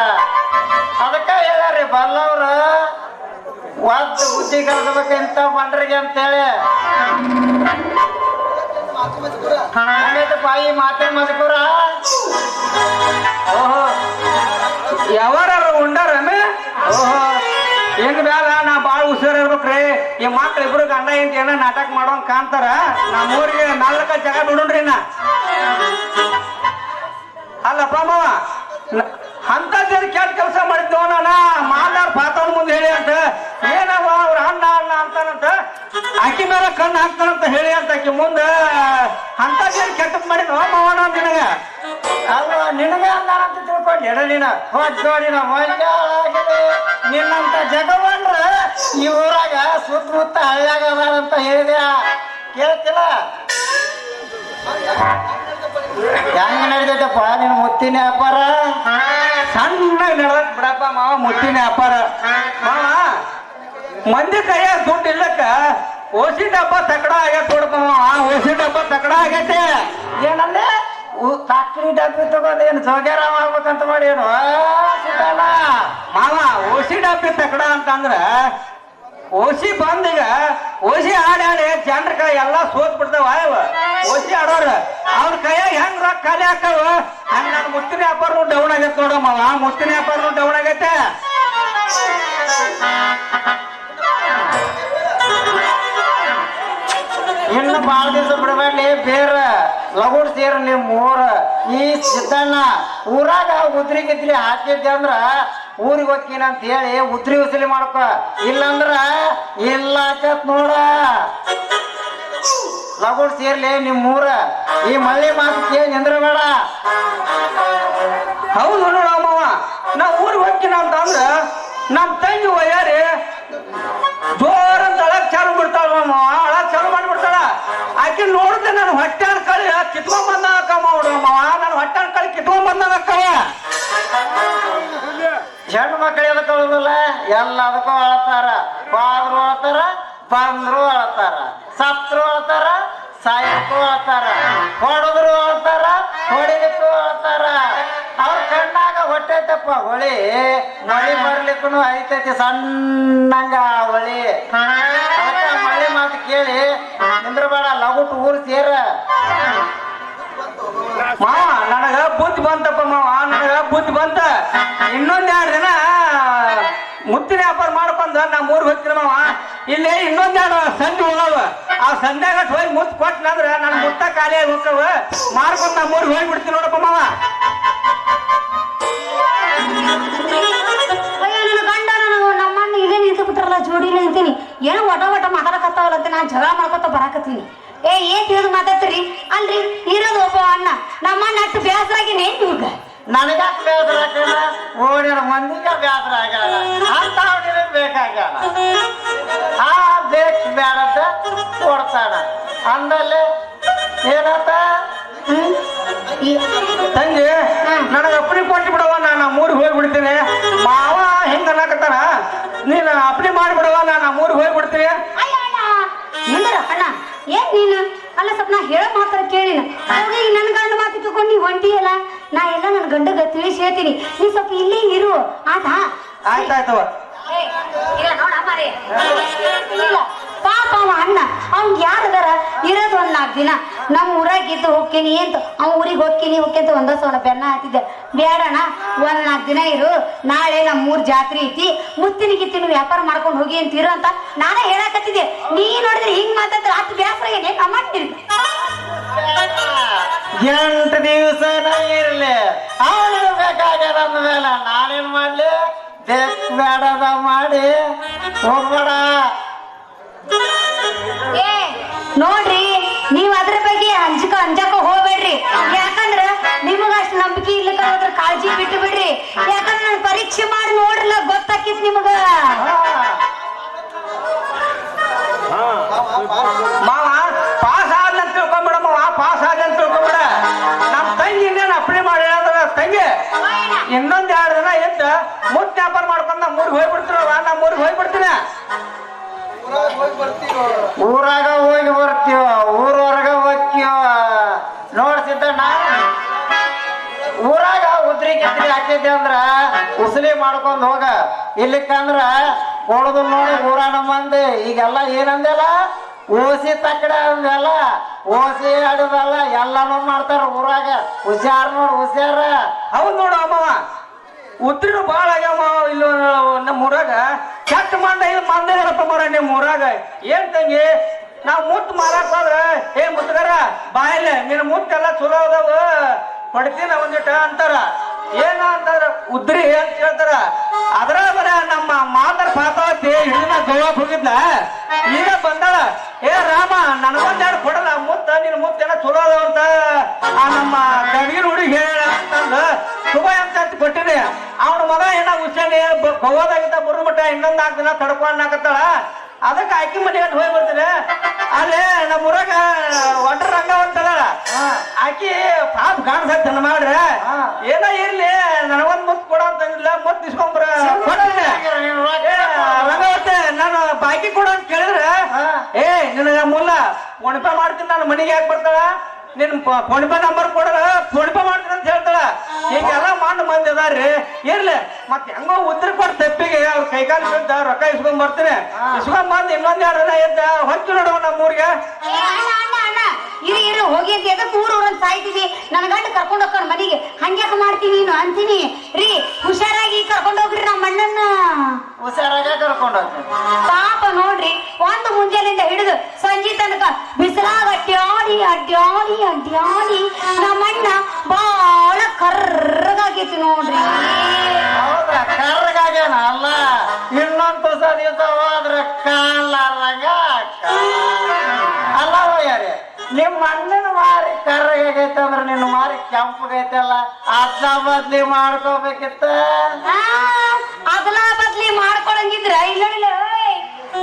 ಅದಕ್ಕ ಹೇಳ್ಯಾರಿ ಬಲ್ಲವ್ರ ಒದ್ದು ಬುದ್ಧಿ ಕಲ್ಸ್ಬೇಕಂತ ಬಂಡ್ರಿಗೆ ಅಂತೇಳಿ ಬಾಯಿ ಮಾತೆ ಮದ್ಕೂರ ಓಹೋ ಯಾವಾರ ಉಂಡಾರಮೆ ಓಹೋ ಹೆಂಗ್ ಬ್ಯಾಡ ನಾ ಬಾಳ ಹುಷಾರ್ ಇರ್ಬೇಕ್ರಿ ಈ ಮಕ್ಳು ಇಬ್ರು ಗಂಡ ಹೆಂಡತಿ ಏನೋ ನಾಟಕ ಮಾಡೋಂಗ್ ಕಾಣ್ತಾರ ನಮ್ಮ ಊರಿಗೆ 4 ಜಾಗ ಬಿಡುಣ್ರಿ ನಾ ಅಲ್ಲಪ್ಪ ಮಾವ ಅಂತದ್ದೇನು ಕೆಟ್ಟ ಕೆಲಸ ಮಾಡಿದ್ನೋ ನಾನ ಮಾಲಾರ್ ಪಾತವನ್ ಮುಂದೆ ಹೇಳಿ ಅಂತ ಏನವ ಅವ್ರ ಅಣ್ಣ ಅಂತಾನಂತ ಆಕಿ ಮೇಲೆ ಕಣ್ಣು ಹಾಕ್ತಾನಂತ ಹೇಳಿ ಅಂತ ಆಕಿ ಮುಂದೆ ಅಂತದ್ದೇನು ಕೆಟ್ಟದ್ ಮಾಡಿದ್ನೋ ಮಾವನ ನಿನಗ ಅಲ್ವಾ ನಿನಗ ಅಂದಾನಂತ ತಿಳ್ಕೊಂಡು ಎಡಲಿನ ಹೊಡ್ಡೋಡಿನ ಮಂಜಾಳಾಗಿದೆ ನಿನ್ನಂತ ಜಗವನ್ರ ಈ ಊರಾಗ ಸುತ್ತಮುತ್ತ ಹಳ್ಳ್ಯಾಗದಾರಂತ ಹೇಳಿದೆ ಕೇಳ್ತಿಲ್ಲ ಹೆಂಗ ನಡಿದೈತಪ್ಪ ನಿನ್ ಮುತ್ತಿನ ವ್ಯಾಪಾರ ಸಣ್ಣ ನಡೆದತ್ ಬಿಡಪ್ಪ ಮಾವ ಮುತ್ತಿನ ವ್ಯಾಪಾರ ಮಾವ ಮಂದಿ ಕೈಯಾಗ ದುಡ್ಡು ಇಲ್ಲಕ್ಕ ಓಸಿ ಡಬ್ಬ ತಕಡ ಆಗೈತೆ ನೋಡಪ್ಪ ಮಾವ ಓಸಿ ಡಬ್ಬ ತಕಡ ಆಗೈತೆ ಏನಂದ್ರೆ ಸಕ್ರಿ ಡಬ್ಬಿ ತಗೊಂಡೇನು ಸೌಗ್ಯಾರ ಮಾಡ್ಬೇಕಂತ ಮಾಡಿ ಏನು ಸಿದ್ದಣ್ಣ ಮಾವ ಓಸಿ ಡಬ್ಬಿ ತಕಡ ಅಂತಂದ್ರ ಓಸಿ ಬಂದೀಗ ಓಸಿ ಆಡಿ ಜನರ ಕೈ ಎಲ್ಲಾ ಸೋತ್ ಬಿಡ್ತಾವ ಓಸಿ ಆಡೋರ ಅವ್ರ ಕೈಯಾಗ ಹೆಂಗ್ ರೊಕ್ಕ ಖಾಲಿ ಹಾಕವ ಹಂಗ ನನ್ ಮುತ್ತಿನ ವ್ಯಾಪಾರನು ಡೌನ್ ಆಗೈತೆ ನೋಡಮ್ಮವ ಮುತ್ತಿನ ವ್ಯಾಪಾರನು ಡೌನ್ ಆಗೈತೆ ಇನ್ನು ಬಾಳ ದಿವಸ ಬಿಡಬೇಡಿ ಬೇರ ಲಗುಡ್ ಸೇರ ನಿಮ್ ಊರ ಈ ಸಿದ್ದಣ್ಣ ಊರಾಗ ಉದ್ರಿ ಗಿದ್ರಿ ಹಾಕಿದ್ದೆ ಅಂದ್ರ ಊರಿಗೆ ಹೋಗ್ತೀನಿ ಅಂತ ಹೇಳಿ ಉದ್ರಿ ವಸೂಲಿ ಮಾಡ್ಕೊ ಇಲ್ಲಂದ್ರ ಇಲ್ಲ ಆಕತ್ ನೋಡ ಲಗುಡ್ ಸೇರ್ಲಿ ನಿಮ್ ಊರ ಈ ಮಳ್ಳಿ ಮಾತು ಕೇಳಿ ನಿಂದ್ರಬೇಡ ಹೌದು ನೋಡಮ್ಮವ ನಾ ಊರಿಗೆ ಹೋಗ್ತೀನಿ ಅಂತ ಅಂದ್ರ ನಮ್ ತಂಗಿ ವಯ್ಯಾರಿ ಜೋರ್ ಅಂತ ಅಳಕ್ ಚಾಲು ಬಿಡ್ತಾಳ ಅಳಕ್ ಚಾಲು ಮಾಡ್ಬಿಡ್ತಾಳ ಆಕೆ ನೋಡಿದ್ರೆ ನಾನು ಹೊಟ್ಟೆ ಕಳಿ ಕಿತ್ಕೊಂಡ್ ಬಂದಾಗ ಅಕ್ಕಮ್ಮ ಹುಡುಗಮ್ಮವ ನಾನು ಹೊಟ್ಟೆ ಕಳಿ ಕಿತ್ಕೊಂಡ್ ಬಂದಾಗ ಅಕ್ಕವ ಹೆಣ್ಣು ಮಕ್ಕಳು ಎದಕ್ಕೆ ಅಳುದಿಲ್ಲ ಎಲ್ಲದಕ್ಕೂ ಅಳತಾರ ಬಾದ್ರು ಅಳತಾರ ಬಂದ್ರು ಅಳತಾರ ಸತ್ರು ಅಳತಾರ ಸಾಯಕ್ಕೂ ಅಳತಾರ ಹೊಡೆದ್ರು ಅಳತಾರ ಹೊಡಿಲಿಕ್ಕೂ ಅಳತಾರ ಅವ್ರ ಕಣ್ಣಾಗ ಹೊಟ್ಟೈತಪ್ಪ ಹೊಳಿ ಮಳಿ ಬರ್ಲಿಕ್ಕೂ ಐತೈತಿ ಸಣ್ಣಂಗ ಹೊಳಿ ಅದಕ್ಕ ಮಳಿ ಮಾತು ಕೇಳಿ ನಿಂದ್ರಬೇಡ ಲಗುಟ್ ಊರು ಸೇರ ಮಾವ ನನಗ ಬುದ್ಧಿ ಬಂತಪ್ಪ ಮಾವ ನನಗ ಬುದ್ಧಿ ಬಂತ ಇನ್ನೊಂದ್ 2 ದಿನ ಮುತ್ತಿನ ವ್ಯಾಪಾರ ಮಾಡ್ಕೊಂಡ ನಾ 3 ಹೋಗ್ತೀನಿ ಮಾವ ಇಲ್ಲಿ ಇನ್ನೊಂದೆರಡು ಸಂಧಿ ಹೋಗವ ಆ ಸಂಧ್ಯಾಗ ಹೋಗಿ ಮುತ್ತು ಕೊಟ್ಟನಂದ್ರ ನನ್ ಮುತ್ತ ಖಾಲಿಯಾಗಿ ಹೋಗವ ಮಾರ್ಕೊಂಡ್ ನಮ್ಮೂರಿಗೆ ಹೋಗ್ಬಿಡ್ತೀನಿ ನೋಡಪ್ಪ ಮಾವ. ಅಯ್ಯೋ ನನ್ನ ಗಂಡ ನನಗೆ ನಮ್ಮಣ್ಣ ಇಲ್ಲೇ ನಿಂತು ಬಿಟ್ರಲ್ಲ ಜೋಡಿಲೇ ಅಂತೀನಿ ಏನೋ ಒಟ ಮಾತಾಡಕತ್ತಾವಲ್ಲ ಅಂತ ನಾನು ಜಗಳ ಮಾಡ್ಕೊತ ಬರಾಕತ್ತೀನಿ. ಏನ್ ತಿಳಿದು ಮಾತಾಡ್ತೀರಿ ಅಲ್ರಿ ಇರೋದು ಒಬ್ಬ ಅಣ್ಣ ನಮ್ಮಣ್ಣ ಅಷ್ಟು ಬೇಸರಾಗಿನೇ ಇವ್ಗ ನನಗಾಕ ಬೇಸರ ಹಾಕೋಣ ಓಡಿನ ಮಂದಿಗೆ ಬೇಸರ ಆಗ್ಯಾಳ ಅಂತ ಬೇಕಾಗ್ಯಾಳ ಆ ಬೇಕು ಬೇಡಂತ ಕೊಡ್ತಾನ ಅಂದಲ್ಲಿ ಏನಂತ ತಂಗಿ ನನಗ ಅಪ್ಪಣೆ ಕೊಟ್ಟು ಬಿಡವ ನಾನು ನಮ್ಮೂರಿಗೆ ಹೋಗ್ಬಿಡ್ತೀನಿ. ಮಾವ ಹಿಂಗ ಅನ್ನಕತ್ತಾನ ನೀನು ಅಪ್ಪಣೆ ಮಾಡಿಬಿಡವ ನಾನು ನಮ್ಮೂರಿಗೆ ಹೋಗ್ಬಿಡ್ತೀನಿ. ಅಯ್ಯ ಅಣ್ಣ ನಿಂದ್ರ ಅಣ್ಣ ಏನ್ ನೀನು ಅಲ್ಲ ಸ್ವಲ್ಪ ನಾ ಹೇಳೋ ಮಾತ್ರ ಕೇಳಿನ ಅವಾಗ ಈಗ ನನ್ನ ಗಂಡ ಮಾತು ತಗೊಂಡು ನೀ ಹೊಂಟಿಯಲ್ಲ ನಾ ಎಲ್ಲ ನನ್ನ ಗಂಡಗ ತಿಳಿಸಿ ಹೇಳ್ತೀನಿ ನೀ ಸ್ವಲ್ಪ ಇಲ್ಲೇ ಇರು ಆತಾ ಆಯ್ತಾಯ್ತವ. ಇಲ್ಲ ನೋಡ ಮಾರಿ ಇಲ್ಲ ಪಾಪ ಅವ ಅಣ್ಣ ಅವ್ನ್ ಯಾರದಾರ ಇರೋದು ಒಂದ್ 4 ದಿನ ನಮ್ಮ ಊರಾಗಿದ್ದು ಹೋಗ್ತೀನಿ ಅಂತ ಅವ್ನ ಊರಿಗೆ ಹೋಗ್ತೀನಿ ಅಂತ ಒಂದ ಸವನ ಬೆನ್ನ ಹಾತಿದ್ದೆ ಬೇಡಣ ಒಂದ್ 4 ದಿನ ಇರು ನಾಳೆ ನಮ್ಮ ಊರ್ ಜಾತ್ರೆ ಐತಿ ಮುತ್ತಿನ ಗಿತ್ತಿನ ವ್ಯಾಪಾರ ಮಾಡ್ಕೊಂಡು ಹೋಗಿ ಅಂತ ಇರು ಅಂತ ನಾನೇ ಹೇಳಕತ್ತಿದ್ದೆ ನೀ ನೋಡಿದ್ರೆ ಹಿಂಗ್ ಮಾತಾಡ್ತಾರೆ ಅಷ್ಟು ಬೇಸರ ಏನೇ ನಮ್ಮಂತೀನಿ 8 ದಿವಸನ ಇರ್ಲಿ ಅವನಿಗೆ ಬೇಕಾಗ್ಯದ ಅಂದ್ಮೇಲೆ ನಾನೇನ್ ಮಾಡ್ಲಿ ಬೇಕು ಬೇಡದ ಮಾಡಿ ಹೋಗ್ಬೇಡ. ಏ ನೋಡ್ರಿ ನೀವ್ ಅದ್ರ ಬಗ್ಗೆ ಅಂಜಕ ಹೋಗ್ಬೇಡ್ರಿ ಯಾಕಂದ್ರ ನಿಮಗ ಅಷ್ಟು ನಂಬಿಕೆ ಇಲ್ಲಕ ಹೋದ್ರ ಕಾಳಜಿ ಬಿಟ್ಟು ಬಿಡ್ರಿ ಯಾಕಂದ್ರ ನಾನು ಪರೀಕ್ಷೆ ಮಾಡಿ ನೋಡ್ರಲ್ಲ ಗೊತ್ತಾಕಿತ್ ನಿಮಗ ಮಾವ ಪಾಸ್ ಆದ್ಲಂತ ತಿಳ್ಕೊಂಬಿಡ ಮಾವ ಪಾಸ್ ಆದ್ಲಂತ ತಿಳ್ಕೊಂಬಿಡ. ನಮ್ಮ ತಂಗಿ ಇನ್ನೇನು ಅಪ್ಪಣೆ ಮಾಡಿ ಹೇಳಿದ್ರ ತಂಗಿ ಇನ್ನೊಂದ್ 2 ದಿನ ಎದ್ದ ಮುತ್ತು ವ್ಯಾಪಾರ ಮಾಡ್ಕೊಂಡು ನಮ್ಮೂರಿಗೆ ಹೋಗ್ಬಿಡ್ತೀರವ ನಮ್ಮೂರಿಗೆ ಹೋಗ್ಬಿಡ್ತೀನಿ. ಊರಾಗ ಹೋಗಿ ಬರ್ತೀವ ಊರವರ್ಗ ಹೋಗ್ತೀವ ನೋಡ್ತಿದ್ದಣ್ಣ ಊರಾಗ ಉದ್ರಿ ಗಿದ್ರಿ ಹಾಕಿದ್ದೆ ಅಂದ್ರ ಉಸಲಿ ಮಾಡ್ಕೊಂಡ್ ಹೋಗ ಇಲ್ಲಿಕ್ಕಂದ್ರ ಕೊಡದು ನೋಡಿ ಊರಾನ ಮಂದಿ ಈಗೆಲ್ಲ ಏನಂದೆಲ್ಲ ಓಸಿ ತಕ್ಕಡ ಅಂದೆಲ್ಲ ಓಸಿ ಆಡುದಲ್ಲ ಎಲ್ಲಾನು ಮಾಡ್ತಾರ ಊರಾಗ ಹುಷಾರ್ ನೋಡ್ ಹುಷಾರ. ಹೌದ್ ನೋಡು ಅಮ್ಮವ ಉದ್ರಿನು ಭಾಳ ಆಗ್ಯಾವ ಮಾವ ಇಲ್ಲಿ ನಮ್ಮ ಊರಾಗ ಕೆಟ್ಟ ಮಂಡ ಇದು ಮಂದಿರಪ್ಪ ಮರ ನಿಮ್ಮ ಊರಾಗ ಏನ್ ತಂಗಿ ನಾವು ಮುತ್ತು ಮಾರಾಕ್ ಹೋದ್ರೆ ಏ ಮುತ್ತಗಾರ ಬಾಯಲೆ ನಿನ್ನ ಮುತ್ತೆಲ್ಲ ಚಲೋ ಅದಾವ ಹೊಡಿತೀನ ಒಂದಿಟ ಅಂತಾರ ಏನ ಅಂತಂದ್ರ ಉದ್ರಿ ಅಂತ ಹೇಳ್ತಾರ ಅದ್ರ ಬರ ನಮ್ಮ ಮಾತಾಡ ಪಾತಾವತಿ ಹಿಡಿದ ಗೋವಾಕ್ ಹೋಗಿದ್ಲ ಈಗ ಬಂದಾಳ ಏ ರಾಮ ನನಗೊಂದೆರಡು ಕೊಡಲ್ಲ ಮುತ್ತ ನಿನ್ನ ಮುತ್ತೆಲ್ಲ ಚಲೋ ಅದಾವ ಅಂತ ಆ ನಮ್ಮ ಗಡಿಗಿನ ಹುಡುಗಿ ಹೇಳ ಅಂತಂದ ಶುಭ ಅಂತ ಕೊಟ್ಟಿನಿ ಅವನ ಮಗ ಏನ ಹುಷಾರಿ ಗೋವಾದಾಗಿದ್ದ ಬರು ಮಟ್ಟ ಇನ್ನೊಂದ್ 4 ದಿನ ತಡ್ಕೊಂಡಾಕತ್ತಾಳ ಅದಕ್ಕೆ ಆಕಿ ಮನೆಗೆ ಹೋಗಿ ಬರ್ತೀನಿ ಅಲ್ಲೇ ನಮ್ಮ ಊರಾಗ ಒಡ್ರ ರಂಗವಂತದ ಆಕಿ ಪಾಪ ಕಾಣಿಸತ್ ನನ್ನ ಮಾಡ್ರೆ ಏನ ಇರ್ಲಿ ನನಗೊಂದ್ ಮುತ್ತು ಕೊಡ ಅಂತಂದಿಲ್ಲ ಮುತ್ತು ಇಸ್ಕೊಂಡ್ಬರ ರಂಗವತ್ತೆ ನಾನು ಬಾಕಿ ಕೊಡ ಅಂತ ಕೇಳಿದ್ರೆ ಏ ನಿನಗ ಮುಲ್ಲ ಫೋನ್ಪೇ ಮಾಡ್ತೀನಿ ನಾನು ಮನೆಗೆ ಯಾಕೆ ಬರ್ತಾಳ ನಿನ್ ಫೋನ್ಪೇ ನಂಬರ್ ಕೊಡ್ರ ಫೋನ್ಪೇ ಮಾಡ್ತೀನಿ ಅಂತ ಹೇಳ್ತಾಳ ಈಗೆಲ್ಲ ಮಾಡು ಮಂದಿ ಅದಾರ್ರಿ ಇರ್ಲಿ ಮತ್ತೆ ಹೆಂಗೋ ಉದ್ರ ಕೊಡ್ ತಪ್ಪಿಗೆ ಅವ್ರ ಕೈಕಾಲು ಬಿದ್ದ ರೊಕ್ಕ ಇಸ್ಕೊಂಡ್ ಬರ್ತೀನಿ ಇಸ್ಕೊಂಡ್ ಬಂದ್ ಇನ್ನೊಂದ್ 2 ದಿನ ಎದ್ದ ಹೊಂಚು ನೋಡುವ ನಮ್ಮೂರಿಗೆ ಇರು ಹೋಗಿ ಅಂತ ಎದಕ್ಕೆ ಊರವ್ರನ್ನ ಸಾಯ್ತೀವಿ ನನ್ನ ಗಂಡ ಕರ್ಕೊಂಡು ಹೋಗ್ಕೊಂಡು ಮನೆಗೆ ಹಂಗ್ಯಾಕ ಮಾಡ್ತೀನಿ ನೀನು ಅಂತೀನಿ ರೀ ಹುಷಾರಾಗಿ ಕರ್ಕೊಂಡು ಹೋಗ್ರಿ ನಮ್ಮ ಅಣ್ಣನ್ನ ಹುಷಾರಾಗ ಕರ್ಕೊಂಡು ಹೋಗ್ತೀನಿ. ಪಾಪ ನೋಡ್ರಿ ಒಂದು ಮುಂಜಾನೆಯಿಂದ ಹಿಡಿದು ಸಂಜೆ ತನಕ ಬಿಸಿಲಾಗ ಅಡ್ಡಾಡಿ ನಮ್ಮಣ್ಣ ಬಾಳ ಕರ್ರಗಾಗೈತಿ ನೋಡ್ರಿ. ಹೌದಾ ಕರ್ರಗಾಗ್ಯಾನ ಅಲ್ಲ ಇನ್ನೊಂದು ಹೊಸ ದಿವಸ ಹೋದ್ರೆ ಕಾಲಾರಂಗ ಅಲ್ಲ ಯಾರೇ ನಿಮ್ಮ ಅಣ್ಣನ ಮಾರಿ ಕರ್ರಗಾಗೈತೆ ಅಂದ್ರೆ ನಿನ್ನ ಮಾರಿ ಕೆಂಪಗೈತಲ್ಲ ಅದ್ನ ಬದ್ಲಿ ಮಾಡ್ಕೋಬೇಕಿತ್ತ ಅದಲ ಬದ್ಲಿ ಮಾಡ್ಕೊಳಂಗಿದ್ರ ಇಲ್ಲ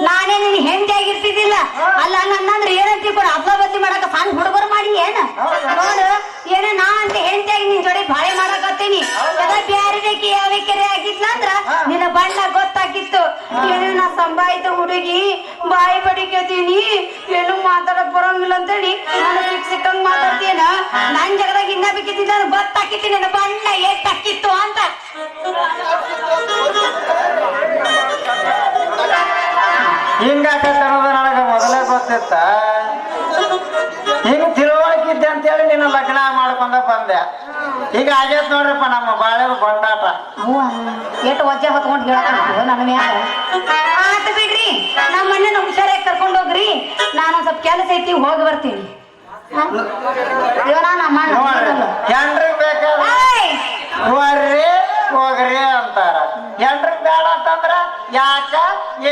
ನಾನೇ ನಿನ್ ಹೆಂಡತಿ ಆಗಿರ್ತಿದ್ದಿಲ್ಲ ಅಲ್ಲ ನನ್ನಂದ್ರೆ ಏನಂತ ಕೂಡ ಅದ್ಲ ಬದ್ಲಿ ಮಾಡಕ ಸಣ್ಣ ಹುಡುಗರು ಮಾಡಿ ಏನ ನೋಡು ಏನ ನಾ ಅಂತ ಹೆಂಡತಿಯಾಗಿ ನಿನ್ ಜೋಡಿ ಬಾಳೆ ಮಾಡಕತ್ತೀನಿ ಬ್ಯಾರಿದಕ್ಕೆ ಯಾವ ಕೆರೆ ಆಗಿದ್ಲ ಅಂದ್ರ ನಿನ್ನ ಬಣ್ಣ ಗೊತ್ತಾಗಿತ್ತು ಏನು ನಾ ಸಂಭಾಯಿತ ಹುಡುಗಿ ಬಾಯಿ ಬಡಿಕತೀನಿ ಏನು ಮಾತಾಡಕ್ ಬರೋಂಗಿಲ್ಲ ಅಂತೇಳಿ ನಾನು ಸಿಕ್ಕಂಗ್ ಮಾತಾಡ್ತೀನ ನನ್ ಜಗದಾಗ ಇನ್ನ ಬೇಕಿದ್ದ ಗೊತ್ತಾಕಿತ್ತು ನಿನ್ನ ಬಣ್ಣ ಎಷ್ಟಾಕಿತ್ತು ಅಂತ ಹಿಂಗಾಕತ್ತ ಅನ್ನೋದು ನನಗೆ ಮೊದಲೇ ಗೊತ್ತಿತ್ತ ಹಿಂಗ್ ತಿಳುವಳಿಕಿದ್ದೆ ಅಂತೇಳಿ ನಿನ್ನ ಲಗ್ನ ಮಾಡ್ಕೊಂಡ ಬಂದೆ ಈಗ ಆಗೇತ್ ನೋಡ್ರಪ್ಪ ನಮ್ಮ ಬಾಳೆದು ಬಂಡಾಟ ಎಷ್ಟು ವಜ್ಜೆ ಹೊತ್ಕೊಂಡು ಹೇಳಕ್ ನನ್ನ ಮ್ಯಾಗ ಆತ ಬಿಡ್ರಿ ನಮ್ಮ ಅಣ್ಣನ ಹುಷಾರಾಗಿ ಕರ್ಕೊಂಡು ಹೋಗ್ರಿ ನಾನು ಸ್ವಲ್ಪ ಕೆಲಸ ಐತಿ ಹೋಗಿ ಬರ್ತೀನಿ ನಮ್ಮ ಅಣ್ಣ ಹೆಂಡ್ರಿಗೆ ಬೇಕಾದ ಬರ್ರಿ ಹೋಗ್ರಿ ಅಂತಾರ ಹೆಂಡ್ರಿಗೆ ಬೇಡ ಅಂತಂದ್ರ ಯಾಕ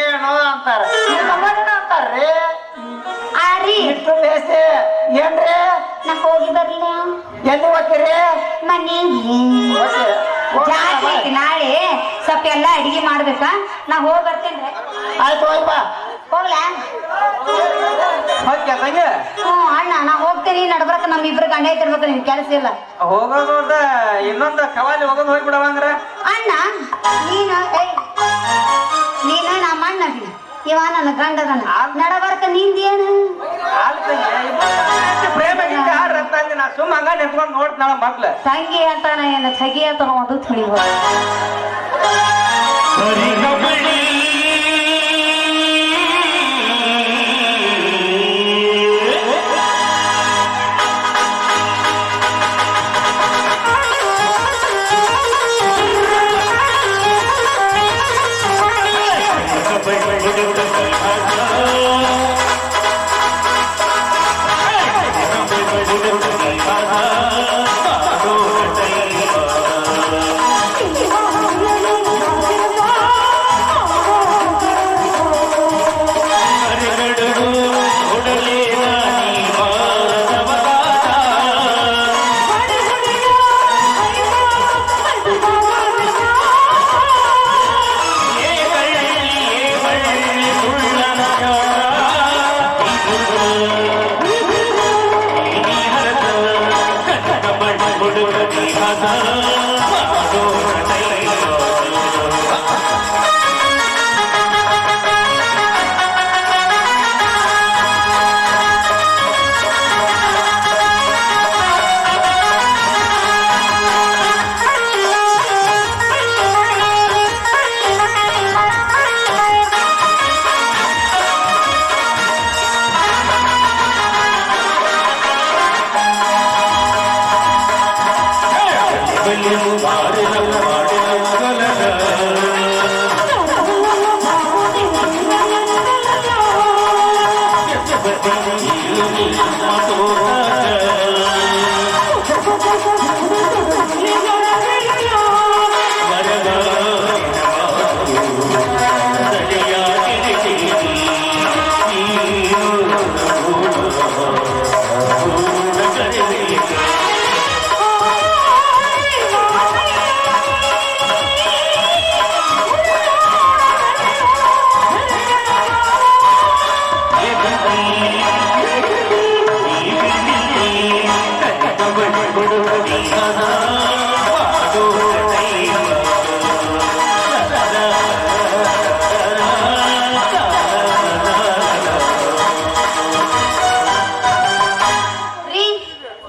ಏನು ಅಂತಾರ ನಮ್ಮನ್ನ ಅಂತಾರ್ರಿ ಆರಿ ಇಷ್ಟು ಬೇಸಿ ಏನ್ರಿ ನಾ ಹೋಗಿ ಬರ್ಲ ಎಲ್ಲಿ ಹೋಗ್ತೀರಿ ಮನೆಗೆ ಜಾತ್ರೆ ಐತಿ ನಾಳೆ ಸ್ವಲ್ಪ ಎಲ್ಲ ಅಡಿಗೆ ಮಾಡ್ಬೇಕಾ ನಾ ಹೋಗಿ ಬರ್ತೇನ್ರಿ ಆಯ್ತು ಹೋಗಿ ಬಾ ಹೋಗ್ಲಾ ಹೋಗ್ಯ ತಂಗಿ ಅಣ್ಣ ನಾ ಹೋಗ್ತೇನೆ ನಡ್ಬರಕ ನಮ್ಮಿಬ್ರು ಗಂಡ ಐತಿರ್ಬೇಕು ನಿಮ್ ಕೆಲಸ ಇಲ್ಲ ಹೋಗೋದು ಇನ್ನೊಂದು ಕವಾಲಿ ಹೋಗೋದು ಹೋಗ್ಬಿಡವಂಗ್ರ ಅಣ್ಣ ನೀನ ನಮ್ಮ ಅಣ್ಣದಿ ಇವ ನನ್ನ ಗಂಡದನ ನಡಬರ್ಕ ನಿಂದೇನು ಪ್ರೇಮ ಗೀತೆ ಹಾಡ್ರಿ ಅಂತ ಅಂದಿ ನಾ ಸುಮ್ಮ ಹಂಗ ನಿಂತ್ಕೊಂಡು ನೋಡ್ತಾಳ ಮಗ್ಲ ತಂಗಿ ಅಂತಾನ ಏನ ಸಗಿ ಅಂತ ಅದು ತಿಳಿಬೋದು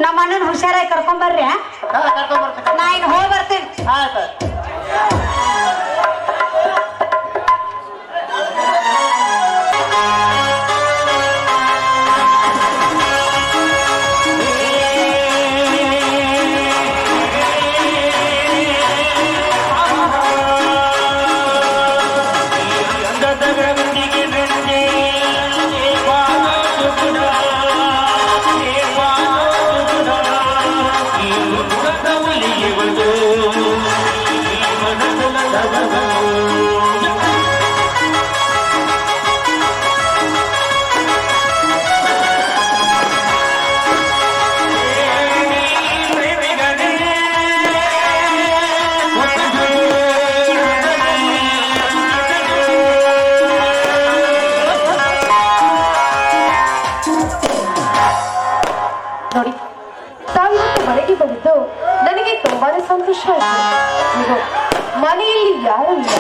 ನಮ್ಮ ಅಣ್ಣನ ಹುಷಾರಾಗಿ ಕರ್ಕೊಂಡ್ ಬರ್ರಿ ನಾ ಇನ್ನು ಹೋಗಿ ಬರ್ತೇನೆ ಆಯ್ತು ನೋಡಿ ತಾವಿವತ್ತು ಮನೆಗೆ ಬಂದಿದ್ದು ನನಗೆ ತುಂಬಾನೇ ಸಂತೋಷ ಆಯಿತು. ಇದು ಮನೆಯಲ್ಲಿ ಯಾರೂ ಇಲ್ಲ,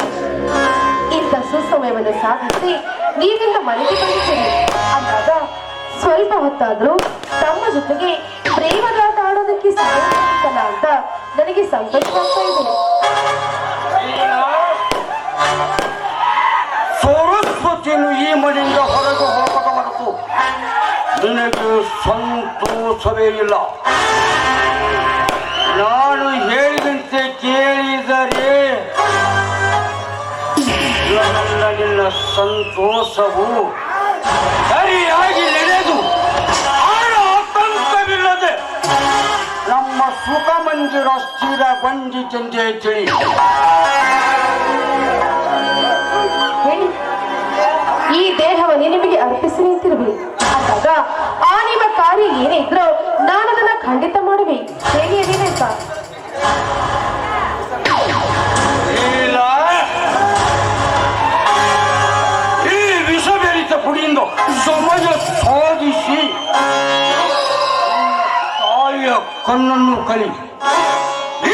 ಇಂಥ ಸುಸಮಯವನ್ನು ಸಾಧಿಸಿ ನೀವೆಲ್ಲ ಮನೆಗೆ ಬಂದಿದ್ದೀರಿ ಅಂದಾಗ ಸ್ವಲ್ಪ ಹೊತ್ತಾದ್ರೂ ತಮ್ಮ ಜೊತೆಗೆ ಪ್ರೇಮದಾಟ ಆಡೋದಕ್ಕೆ ಸಾಧ್ಯಲ್ಲ ಅಂತ ನನಗೆ ಸಂತೋಷ ಆಗ್ತಾ ಇದೆ. ಸರಸ್ವತಿಯನ್ನು ಈ ಮನೆಯಿಂದ ಹೊರಗೆ ಹೋಗದ ಹೊರತು ನಿನಗೆ ಸಂತೋಷವೇ ಇಲ್ಲ. ನಾನು ಹೇಳಿದಂತೆ ಕೇಳಿದರೆ ನಿನ್ನ ಸಂತೋಷವು ಸರಿಯಾಗಿ ನಡೆದು ಆತಂಕವಿಲ್ಲದೆ ನಮ್ಮ ಸುಖ ಮಂದಿರ ಸ್ಥಿರಗೊಂಡಿತೆಂದೇ ತಿಳಿ. ಹೇಳಿ, ಈ ದೇಹವನ್ನು ನಿಮಗೆ ಅರ್ಪಿಸಿ ನಿಂತಿರುವೆ ಅಂದಾಗ ಆ ನಿಮ್ಮ ಕಾರ್ಯ ಏನೇ ಇದ್ರೋ ನಾನು ಅದನ್ನ ಖಂಡಿತ ಮಾಡುವೆ. ಹೇಗೆ ವಿವೇಕ? ಇಲ್ಲ, ಈ ವಿಷಭರಿತ ಪುಡಿಯಿಂದ ಸಮಾಜ ಸಾಧಿಸಿ ತಾಯಿಯ ಕಣ್ಣನ್ನು ಕಳಿ. ಈ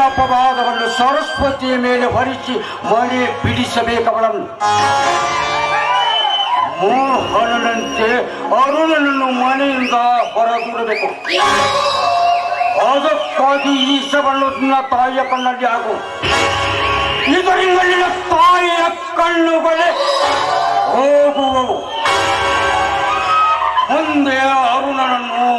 ಅಪವಾದವನ್ನು ಸರಸ್ವತಿಯ ಮೇಲೆ ಹೊರಿಸಿ ಮನೆ ಬಿಡಿಸಬೇಕವಳನ್ನು. ಮೋಹನಂತೆ ಅರುಣನನ್ನು ಮನೆಯಿಂದ ಹೊರದೂಡಬೇಕು. ಅದಕ್ಕಾಗಿ ಈ ಸವನ್ನು ನಿನ್ನ ತಾಯಿಯ ಕಣ್ಣಲ್ಲಿ ಆಗು. ಇದರಿಂದ ನಿನ್ನ ತಾಯಿಯ ಕಣ್ಣುಗಳೇ ಹೋಗುವವು. ಮುಂದೆ ಅರುಣನನ್ನು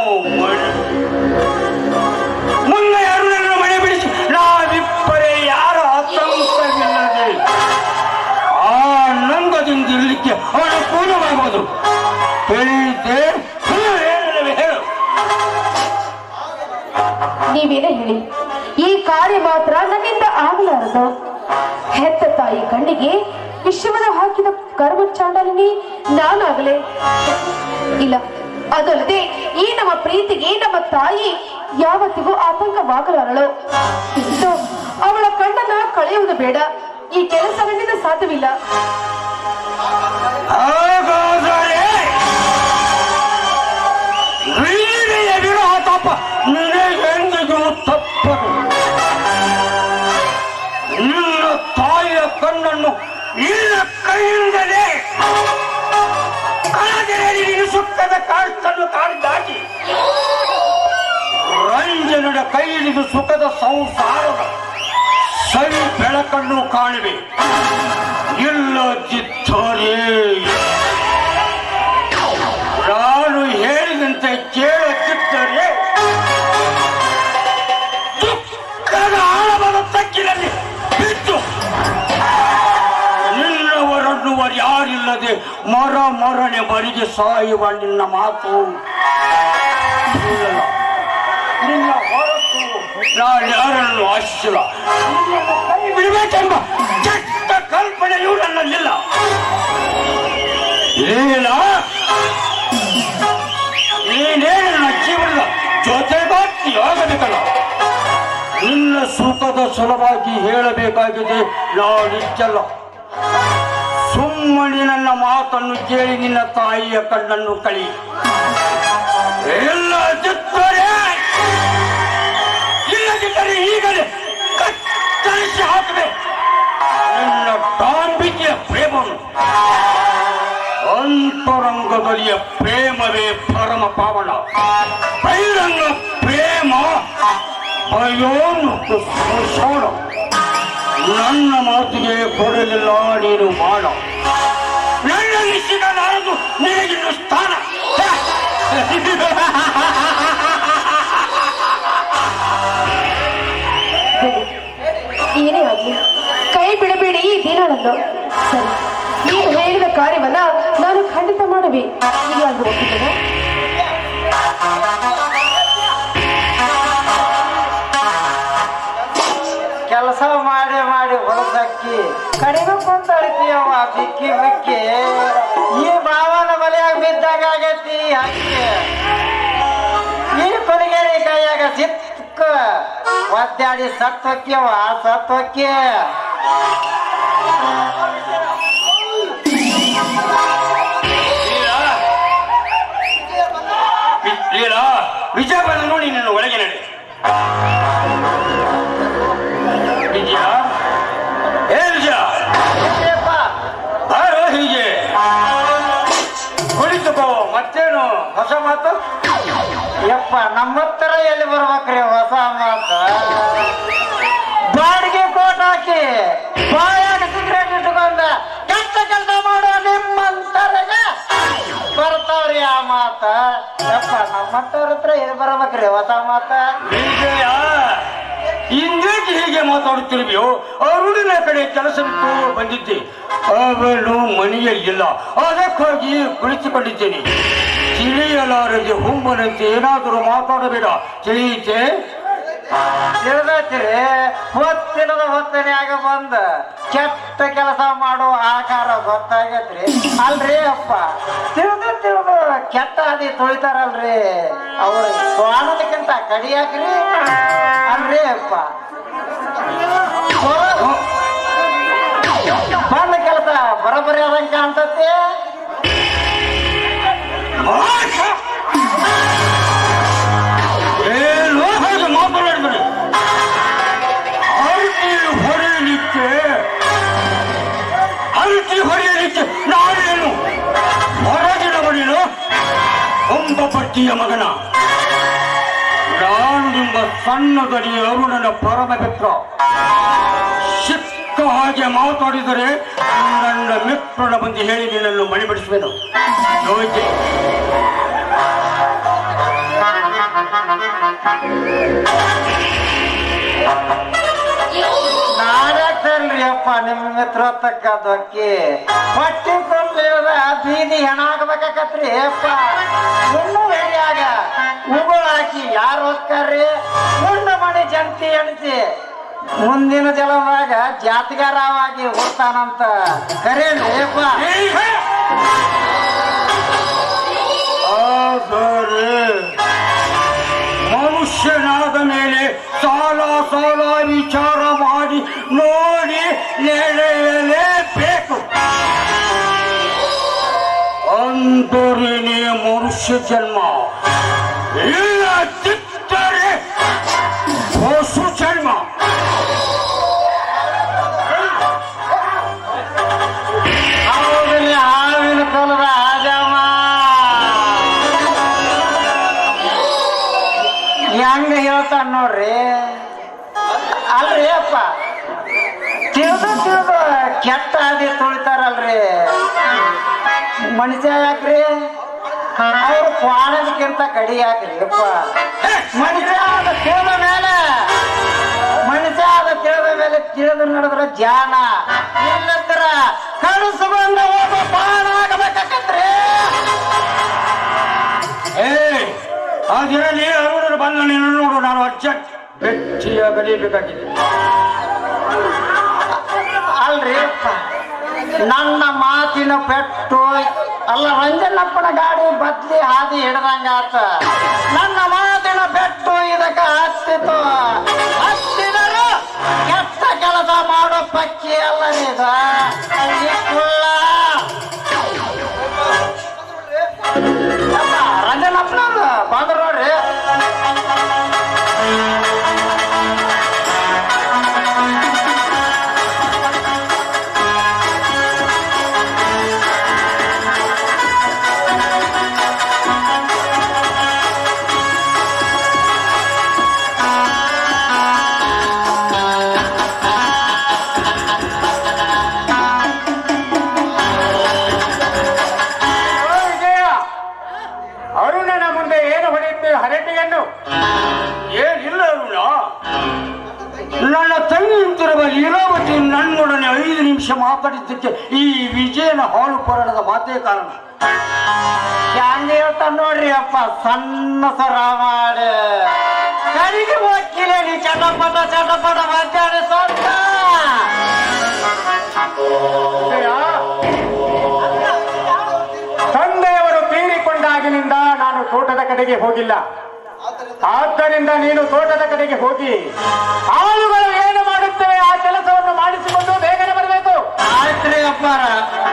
ಮನೆ ಬಿಡಿಸಿ ನಾವಿಬ್ಬರೇ ಯಾರ ಆತಂಕವಿಲ್ಲದೆ ಆನಂದದಿಂದ ಇರಲಿಕ್ಕೆ ಅವನ ಪೂರ್ಣವಾಗುವುದು. ಹೇಳಿದ್ದೆ ಹೇಳು. ನೀವೇನೇ ಹೇಳಿ, ಈ ಕಾರ್ಯ ಮಾತ್ರ ನನ್ನಿಂದ ಆಗಲಾರದು. ಹೆತ್ತ ತಾಯಿ ಕಣ್ಣಿಗೆ ವಿಷವನ್ನು ಹಾಕಿದ ಕರ್ಮ ಚಾಂಡಲಿನಿ ನಾನಾಗಲೇ ಇಲ್ಲ. ಅದಲ್ಲದೆ ಈ ನಮ್ಮ ಪ್ರೀತಿಗೆ ನಮ್ಮ ತಾಯಿ ಯಾವತ್ತಿಗೂ ಆತಂಕವಾಗಲಾರಳು. ಇದು ಅವಳ ಕಣ್ಣನ್ನ ಕಳೆಯುವುದು ಬೇಡ. ಈ ಕೆಲಸ ನನ್ನಿಂದ ಸಾಧ್ಯವಿಲ್ಲ. ತಪ್ಪದು. ನಿನ್ನ ತಾಯಿಯ ಕಣ್ಣನ್ನು ನಿನ್ನ ಕೈಯಿಂದಲೇ ಕಳಜೆಯಲ್ಲಿ ಸುಖದ ಕಾಷ್ಟನ್ನು ಕಾಡಿದಾಗಿ ರಂಜನದ ಕೈಲಿದು ಸುಖದ ಸಂಸಾರದ ಸರಿ ಬೆಳಕನ್ನು ಕಾಣುವೆ. ಇಲ್ಲದಿದ್ದರೆ ನಾನು ಹೇಳಿದಂತೆ ಕೇಳುತ್ತಿದ್ದರೆ ದುಃಖದ ಆಳವಾದ ತಗ್ಗಿನಲ್ಲಿ ಬಿದ್ದು ನಿನ್ನವರನ್ನುವರು ಯಾರಿಲ್ಲದೆ ಮರನೆ ಬರಿಗೆ ಸಾಯುವ ನಿನ್ನ ಮಾತು ನಿನ್ನ ಹೊರತು ನಾನು ಯಾರನ್ನು ಆಶಿಸಿಲ್ಲ. ಕೈ ಬಿಡಬೇಕೆಂಬ ಕೆಟ್ಟ ಕಲ್ಪನೆಯೂ ನನ್ನಲ್ಲಿಲ್ಲ. ನೀನೇ ನನ್ನ ಜೀವನದ ಜೊತೆಗಾತಿ ಆಗಬೇಕಲ್ಲ. ನಿನ್ನ ಸುಖದ ಸಲುವಾಗಿ ಹೇಳಬೇಕಾಗಿದೆ. ನಾನಿದ್ದಲ್ಲ, ಸುಮ್ಮನೆ ನನ್ನ ಮಾತನ್ನು ಕೇಳಿ ನಿನ್ನ ತಾಯಿಯ ಕಣ್ಣನ್ನು ಕಳಿ. ಇಲ್ಲದಿದ್ದರೆ ಈಗಲೇ ಕತ್ತರಿಸಿ ಹಾಕದೆ ನಿನ್ನ ಡಾಂಬಿಕೆಯ ಪ್ರೇಮವನ್ನು. ಅಂತರಂಗದಲ್ಲಿಯ ಪ್ರೇಮವೇ ಪರಮ ಪಾವನ. ಬಹಿರಂಗ ಪ್ರೇಮ ಅಯೋನು ಸಂಸಾರ. ನನ್ನ ಮಾತಿಗೆ ಕೊಡಲಿಲ್ಲ ನೀನು ಮಾಡ. ನನ್ನಲ್ಲಿ ಸಿಗಲಾರದು ನಿನಗಿನ್ನು ಸ್ಥಾನ. ಏನೇ ಆಗಲಿ ಕೈ ಬಿಡಬೇಡಿ ಈ ದಿನಗಳನ್ನು. ಸರಿ, ನೀವು ಹೇಳಿದ ಕಾರ್ಯವನ್ನ ನಾನು ಖಂಡಿತ ಮಾಡುವೆ. ಈಗ ಅದು ಒಪ್ಪಿದ್ದೇನೆ. ಕೆಲಸ ಮಾಡಿ ಹೊಲಸಕ್ಕಿ ಕಡಿಮೆ ಕುಂತಳಿತೀಯವ್ವ ಬಿಕ್ಕಿ ಬಿಕ್ಕಿ. ಈ ಭಾವನ ಮಲೆಯಾಗ ಬಿದ್ದಾಗ ಆಗೈತಿ ಅಕ್ಕಿ. ಈ ಕೊಲಿಗೇರಿ ಕೈಯಾಗ ಸಿಕ್ಕ ಒದ್ದಾಡಿ ಸತ್ತೊಕ್ಕಿಯವ್ವ ಸತ್ತೊಕ್ಕಿ. ವಿಜಯಪುರ ನೋಡಿ ನಿನ್ನ ಒಳಗೆ ನಡೆ. ವಿಜಯ ಹೀಗೆ ಕುಳಿತುಕೋ. ಮತ್ತೇನು ಹೊಸ ಮಾತು? ಯಪ್ಪ, ನಮ್ಮತ್ತರ ಎಲ್ಲಿ ಬರ್ಬೇಕ್ರಿ ಹೊಸ ಮಾತು? ಬಾಡಿಗೆ ಕೋಟ್ ಹಾಕಿ ಬಾಯಾಗ ಸಿಗರೇಟ್ ಇಟ್ಕೊಂಡ ಕೆಟ್ಟ ಕೆಲಸ ಮಾಡೋ ನಿಮ್ಮಂತರಿಗೆ ಬರ್ತಾವ್ರಿ ಆ ಮಾತ. ಯಪ್ಪ, ನಮ್ಮಂತವ್ರ ಹತ್ರ ಎಲ್ಲಿ ಬರ್ಬೇಕ್ರಿ ಹೊಸ ಮಾತ? ವಿಜಯ ಇಂದೇಕೆ ಹೀಗೆ ಮಾತಾಡುತ್ತಿರುವೆಯೋ? ಅರುಣಿನ ಕಡೆ ಕೆಲಸವಿತ್ತು ಬಂದಿದ್ದೆ, ಅವನು ಮನೆಯಲ್ಲಿಲ್ಲ, ಅದಕ್ಕಾಗಿ ಕುಳಿತುಕೊಂಡಿದ್ದೇನೆ. ತಿಳಿಯಲಾರದೆ ಹುಮ್ಮನಂತೆ ಏನಾದರೂ ಮಾತಾಡಬೇಡ, ತಿಳಿಯಿತೆ? ತಿಳಿದೈತಿರಿ, ಹೊತ್ತಿಲ್ಲದ ಹೊತ್ತನೆಯಾಗ ಬಂದ ಕೆಟ್ಟ ಕೆಲಸ ಮಾಡೋ ಆಕಾರ ಗೊತ್ತಾಗೈತ್ರಿ. ಅಲ್ರಿ ಅಪ್ಪ, ತಿಳಿದು ಕೆಟ್ಟ ಹಾದಿ ತುಳಿತಾರಲ್ರಿ, ಅವ್ರ ಸ್ವಾನದಕ್ಕಿಂತ ಕಡಿಯಾಕ್ರಿ. ಅಲ್ರಿ ಅಪ್ಪ, ಬಂದ ಕೆಲಸ ಬರಬರಿ ಆದಂಗೆ ಕಾಣ್ತತಿ. ಏನು ಹಾಗೆ ಮಾತನಾಡಿದರೆ ಹೊರೆಯಲಿಕ್ಕೆ ನಾನೇನು ಹೊರಗಿನ ಮನೇನು ಒಬ್ಬ ಪಟ್ಟಿಯ ಮಗನ? ನಾನು ನಿಮ್ಮ ಸಣ್ಣದಲ್ಲಿ ಅರುಣನ ಪರಮ ಮಿತ್ರ. ಸಿಕ್ಕ ಹಾಗೆ ಮಾತಾಡಿದರೆ ನನ್ನ ಮಿತ್ರನ ಬಂದು ಹೇಳಿ ನಿನ್ನನ್ನು ಮಣಿಬಡಿಸುವೆನು. ಯೋಚನೆ ನಾಡಕ್ತಲ್ರಿ ಅಪ್ಪ ನಿಮ್ಮ ಮಿತ್ರ ತಕ್ಕದಕ್ಕಿ ಹೊಟ್ಟಿ ಕೊಂಡಿರದ ಬೀದಿ ಹೆಣ ಹಾಕ್ಬೇಕಾಕತ್ರಿ ಅಪ್ಪ. ಇನ್ನೂ ರೆಡಿಯಾಗ ಉಗುಳು ಹಾಕಿ ಯಾರು ಹೋಗ್ತಾರ್ರಿ? ಮುಂಡ ಮಾಡಿ ಜಂತಿ ಎಣಿಸಿ ಮುಂದಿನ ಜಲದಾಗ ಜಾತಿಗಾರವಾಗಿ ಹೋಗ್ತಾನಂತ ಕರೇನ್ರಿ ಅಪ್ಪ. ಮನುಷ್ಯನಾದ ಮೇಲೆ ಸಾಲ ವಿಚಾರ ಮಾಡಿ ನೋಡಿ ನಡೆಯಲೇಬೇಕು. ಅಂತರಿನೇ ಮನುಷ್ಯ ಜನ್ಮ, ಇಲ್ಲದಿದ್ದರೆ ಪಶು ಜನ್ಮ. ಹಾವಿನ ಕೊಲದ ಆಜಾಮ ಹೆಂಗ ಹೇಳ್ತಾನ ನೋಡ್ರಿ. ಅಲ್ರಿ ಅಪ್ಪ, ತಿಳಿದು ಕೆಟ್ಟ ಹಾದಿ ತುಳಿತಾರಲ್ರಿ ಮನುಷ್ಯ ಯಾಕ್ರಿ? ಅವ್ರು ಕ್ವಾಣದಕ್ಕಿಂತ ಕಡಿ ಯಾಕ್ರಿ ಅಪ್ಪ? ಮನುಷ್ಯ ಆದ ತಿಳಿದ ಮೇಲೆ ತಿಳಿದು ನಡೆದ್ರ ಜಾನ, ಇಲ್ಲದ್ರ ಕನಸು ಬಂದ ಒಬ್ಬ ಬಾಣ ಆಗಬೇಕಾಕತ್ರಿ. ಅದಿರಲಿ, ಅರುಣರು ಬಂದ ನೀನು ನೋಡು, ನಾನು ಅರ್ಜೆಂಟ್ ಬೆಚ್ಚಿಯ ಕಲಿಯಬೇಕಾಗಿದೆ. ಅಲ್ರಿ ಅಪ್ಪ, ನನ್ನ ಮಾತಿನ ಪೆಟ್ಟು ಅಲ್ಲ, ರಂಜನಪ್ಪನ ಗಾಡಿ ಬದ್ಲಿ ಹಾದಿ ಹಿಡ್ದಂಗಾತ. ನನ್ನ ಮಾತಿನ ಪೆಟ್ಟು ಇದಕ್ಕೆ ಹತ್ತಿತು. ಹತ್ತಿದರು ಕೆಟ್ಟ ಕೆಲಸ ಮಾಡೋ ಪಕ್ಕಿ ಅಲ್ಲ ನೀಗ. ರಂಜನಪ್ಪನ ಬಂದ್ರು ನೋಡ್ರಿ. ಅರುಣನ ಮುಂದೆ ಏನು ಹೊಡೆಯುತ್ತೇವೆ ಹರಟೆಯನ್ನು? ಏನಿಲ್ಲ ಅರುಣ, ನನ್ನ ತಂಗಿಯಂತಿರುವ ಲೀಲಾವತಿ ನನ್ನೊಡನೆ 5 ನಿಮಿಷ ಮಾತಾಡಿದ್ದಕ್ಕೆ ಈ ವಿಜಯನ ಹಾಳು ಪರಣದ ಮಾತೇ ಕಾರಣ. ಹ್ಯಾಂಗ ಹೇಳ್ತಾನ ನೋಡ್ರಿ ಅಪ್ಪ, ಸಣ್ಣ ಸರ ಮಾಡಿ ಕರಿಗೆ ಹೋಗಿಲ್ಲ ನೀ ಚಟಪಟ ಮಧ್ಯಾಹ್ನ ಸ್ವಂತ. ತಂದೆಯವರು ತೀರಿಕೊಂಡಾಗಿನಿಂದ ನಾನು ತೋಟದ ಕಡೆಗೆ ಹೋಗಿಲ್ಲ. ಆದ್ದರಿಂದ ನೀನು ತೋಟದ ಕಡೆಗೆ ಹೋಗಿ ಆಳುಗಳು ಏನು ಮಾಡುತ್ತವೆ ಆ ಕೆಲಸವನ್ನು ಮಾಡಿಸಿಕೊಂಡು ಬೇಗನೆ ಬರಬೇಕು. ಆಯ್ತ್ರಿ ಅಪ್ಪಾರ,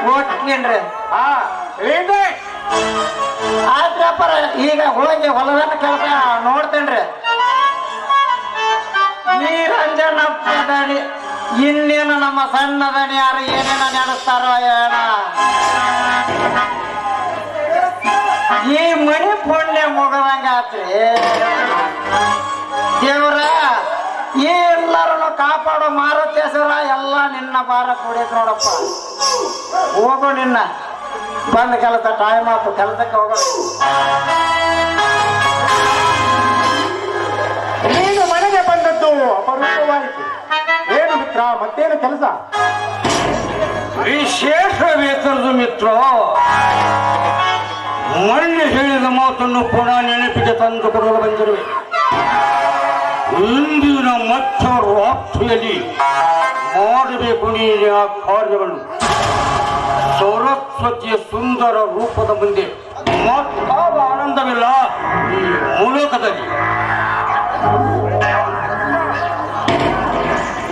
ಹೋಗ್ತೀನ್ರಿ. ಆಯ್ತ್ರಿ ಅಪ್ಪಾರ, ಈಗ ಹೋಗಿ ಹೊಲದನ್ನ ಕೆಲಸ ನೋಡ್ತೇನ್ರಿ. ಈ ರಂಜನಪ್ಪ ದಣಿ ಇನ್ನೇನು ನಮ್ಮ ಸಣ್ಣ ದಣಿ ಯಾರು ಏನೇನ ನಡೆಸ್ತಾರೋ ಏನ. ಈ ಮನೆ ಪುಣ್ಯ ಮುಗದಂಗಾತ್ರಿ ದೇವ್ರ. ಈ ಎಲ್ಲರನ್ನು ಕಾಪಾಡೋ ಮಾರುತೇಶ್ವರ, ಎಲ್ಲ ನಿನ್ನ ಭಾರ ಕುಡಿಯಕ್ ನೋಡಪ್ಪ. ಹೋಗು ನಿನ್ನ ಬಂದ ಕೆಲಸ ಟೈಮ್ ಆಯ್ತು, ಕೆಲಸಕ್ಕೆ ಹೋಗೋ. ನೀನು ಮನೆಗೆ ಬಂದದ್ದು ಅಪರೂಪವಾಯಿತು. ಏನು ಮಿತ್ರ, ಮತ್ತೇನು ಕೆಲಸ? ವಿಶೇಷ ವೇತನದ ಮಿತ್ರ, ಮೊನ್ನೆ ಹೇಳಿದ ಮಾತನ್ನು ಪುನಃ ನೆನಪಿಗೆ ತಂದು ಕೊಡಲು ಬಂದಿರುವೆ. ಇಂದಿನ ಮಧ್ಯರಾತ್ರಿಯಲ್ಲಿ ಮಾಡಬೇಕು ನೀನು ಆ ಕಾರ್ಯವನ್ನು. ಸರಸ್ವತಿಯ ಸುಂದರ ರೂಪದ ಮುಂದೆ ಮತ್ತಾವ ಆನಂದವಿಲ್ಲ ಈ ಮೂಲಕದಲ್ಲಿ.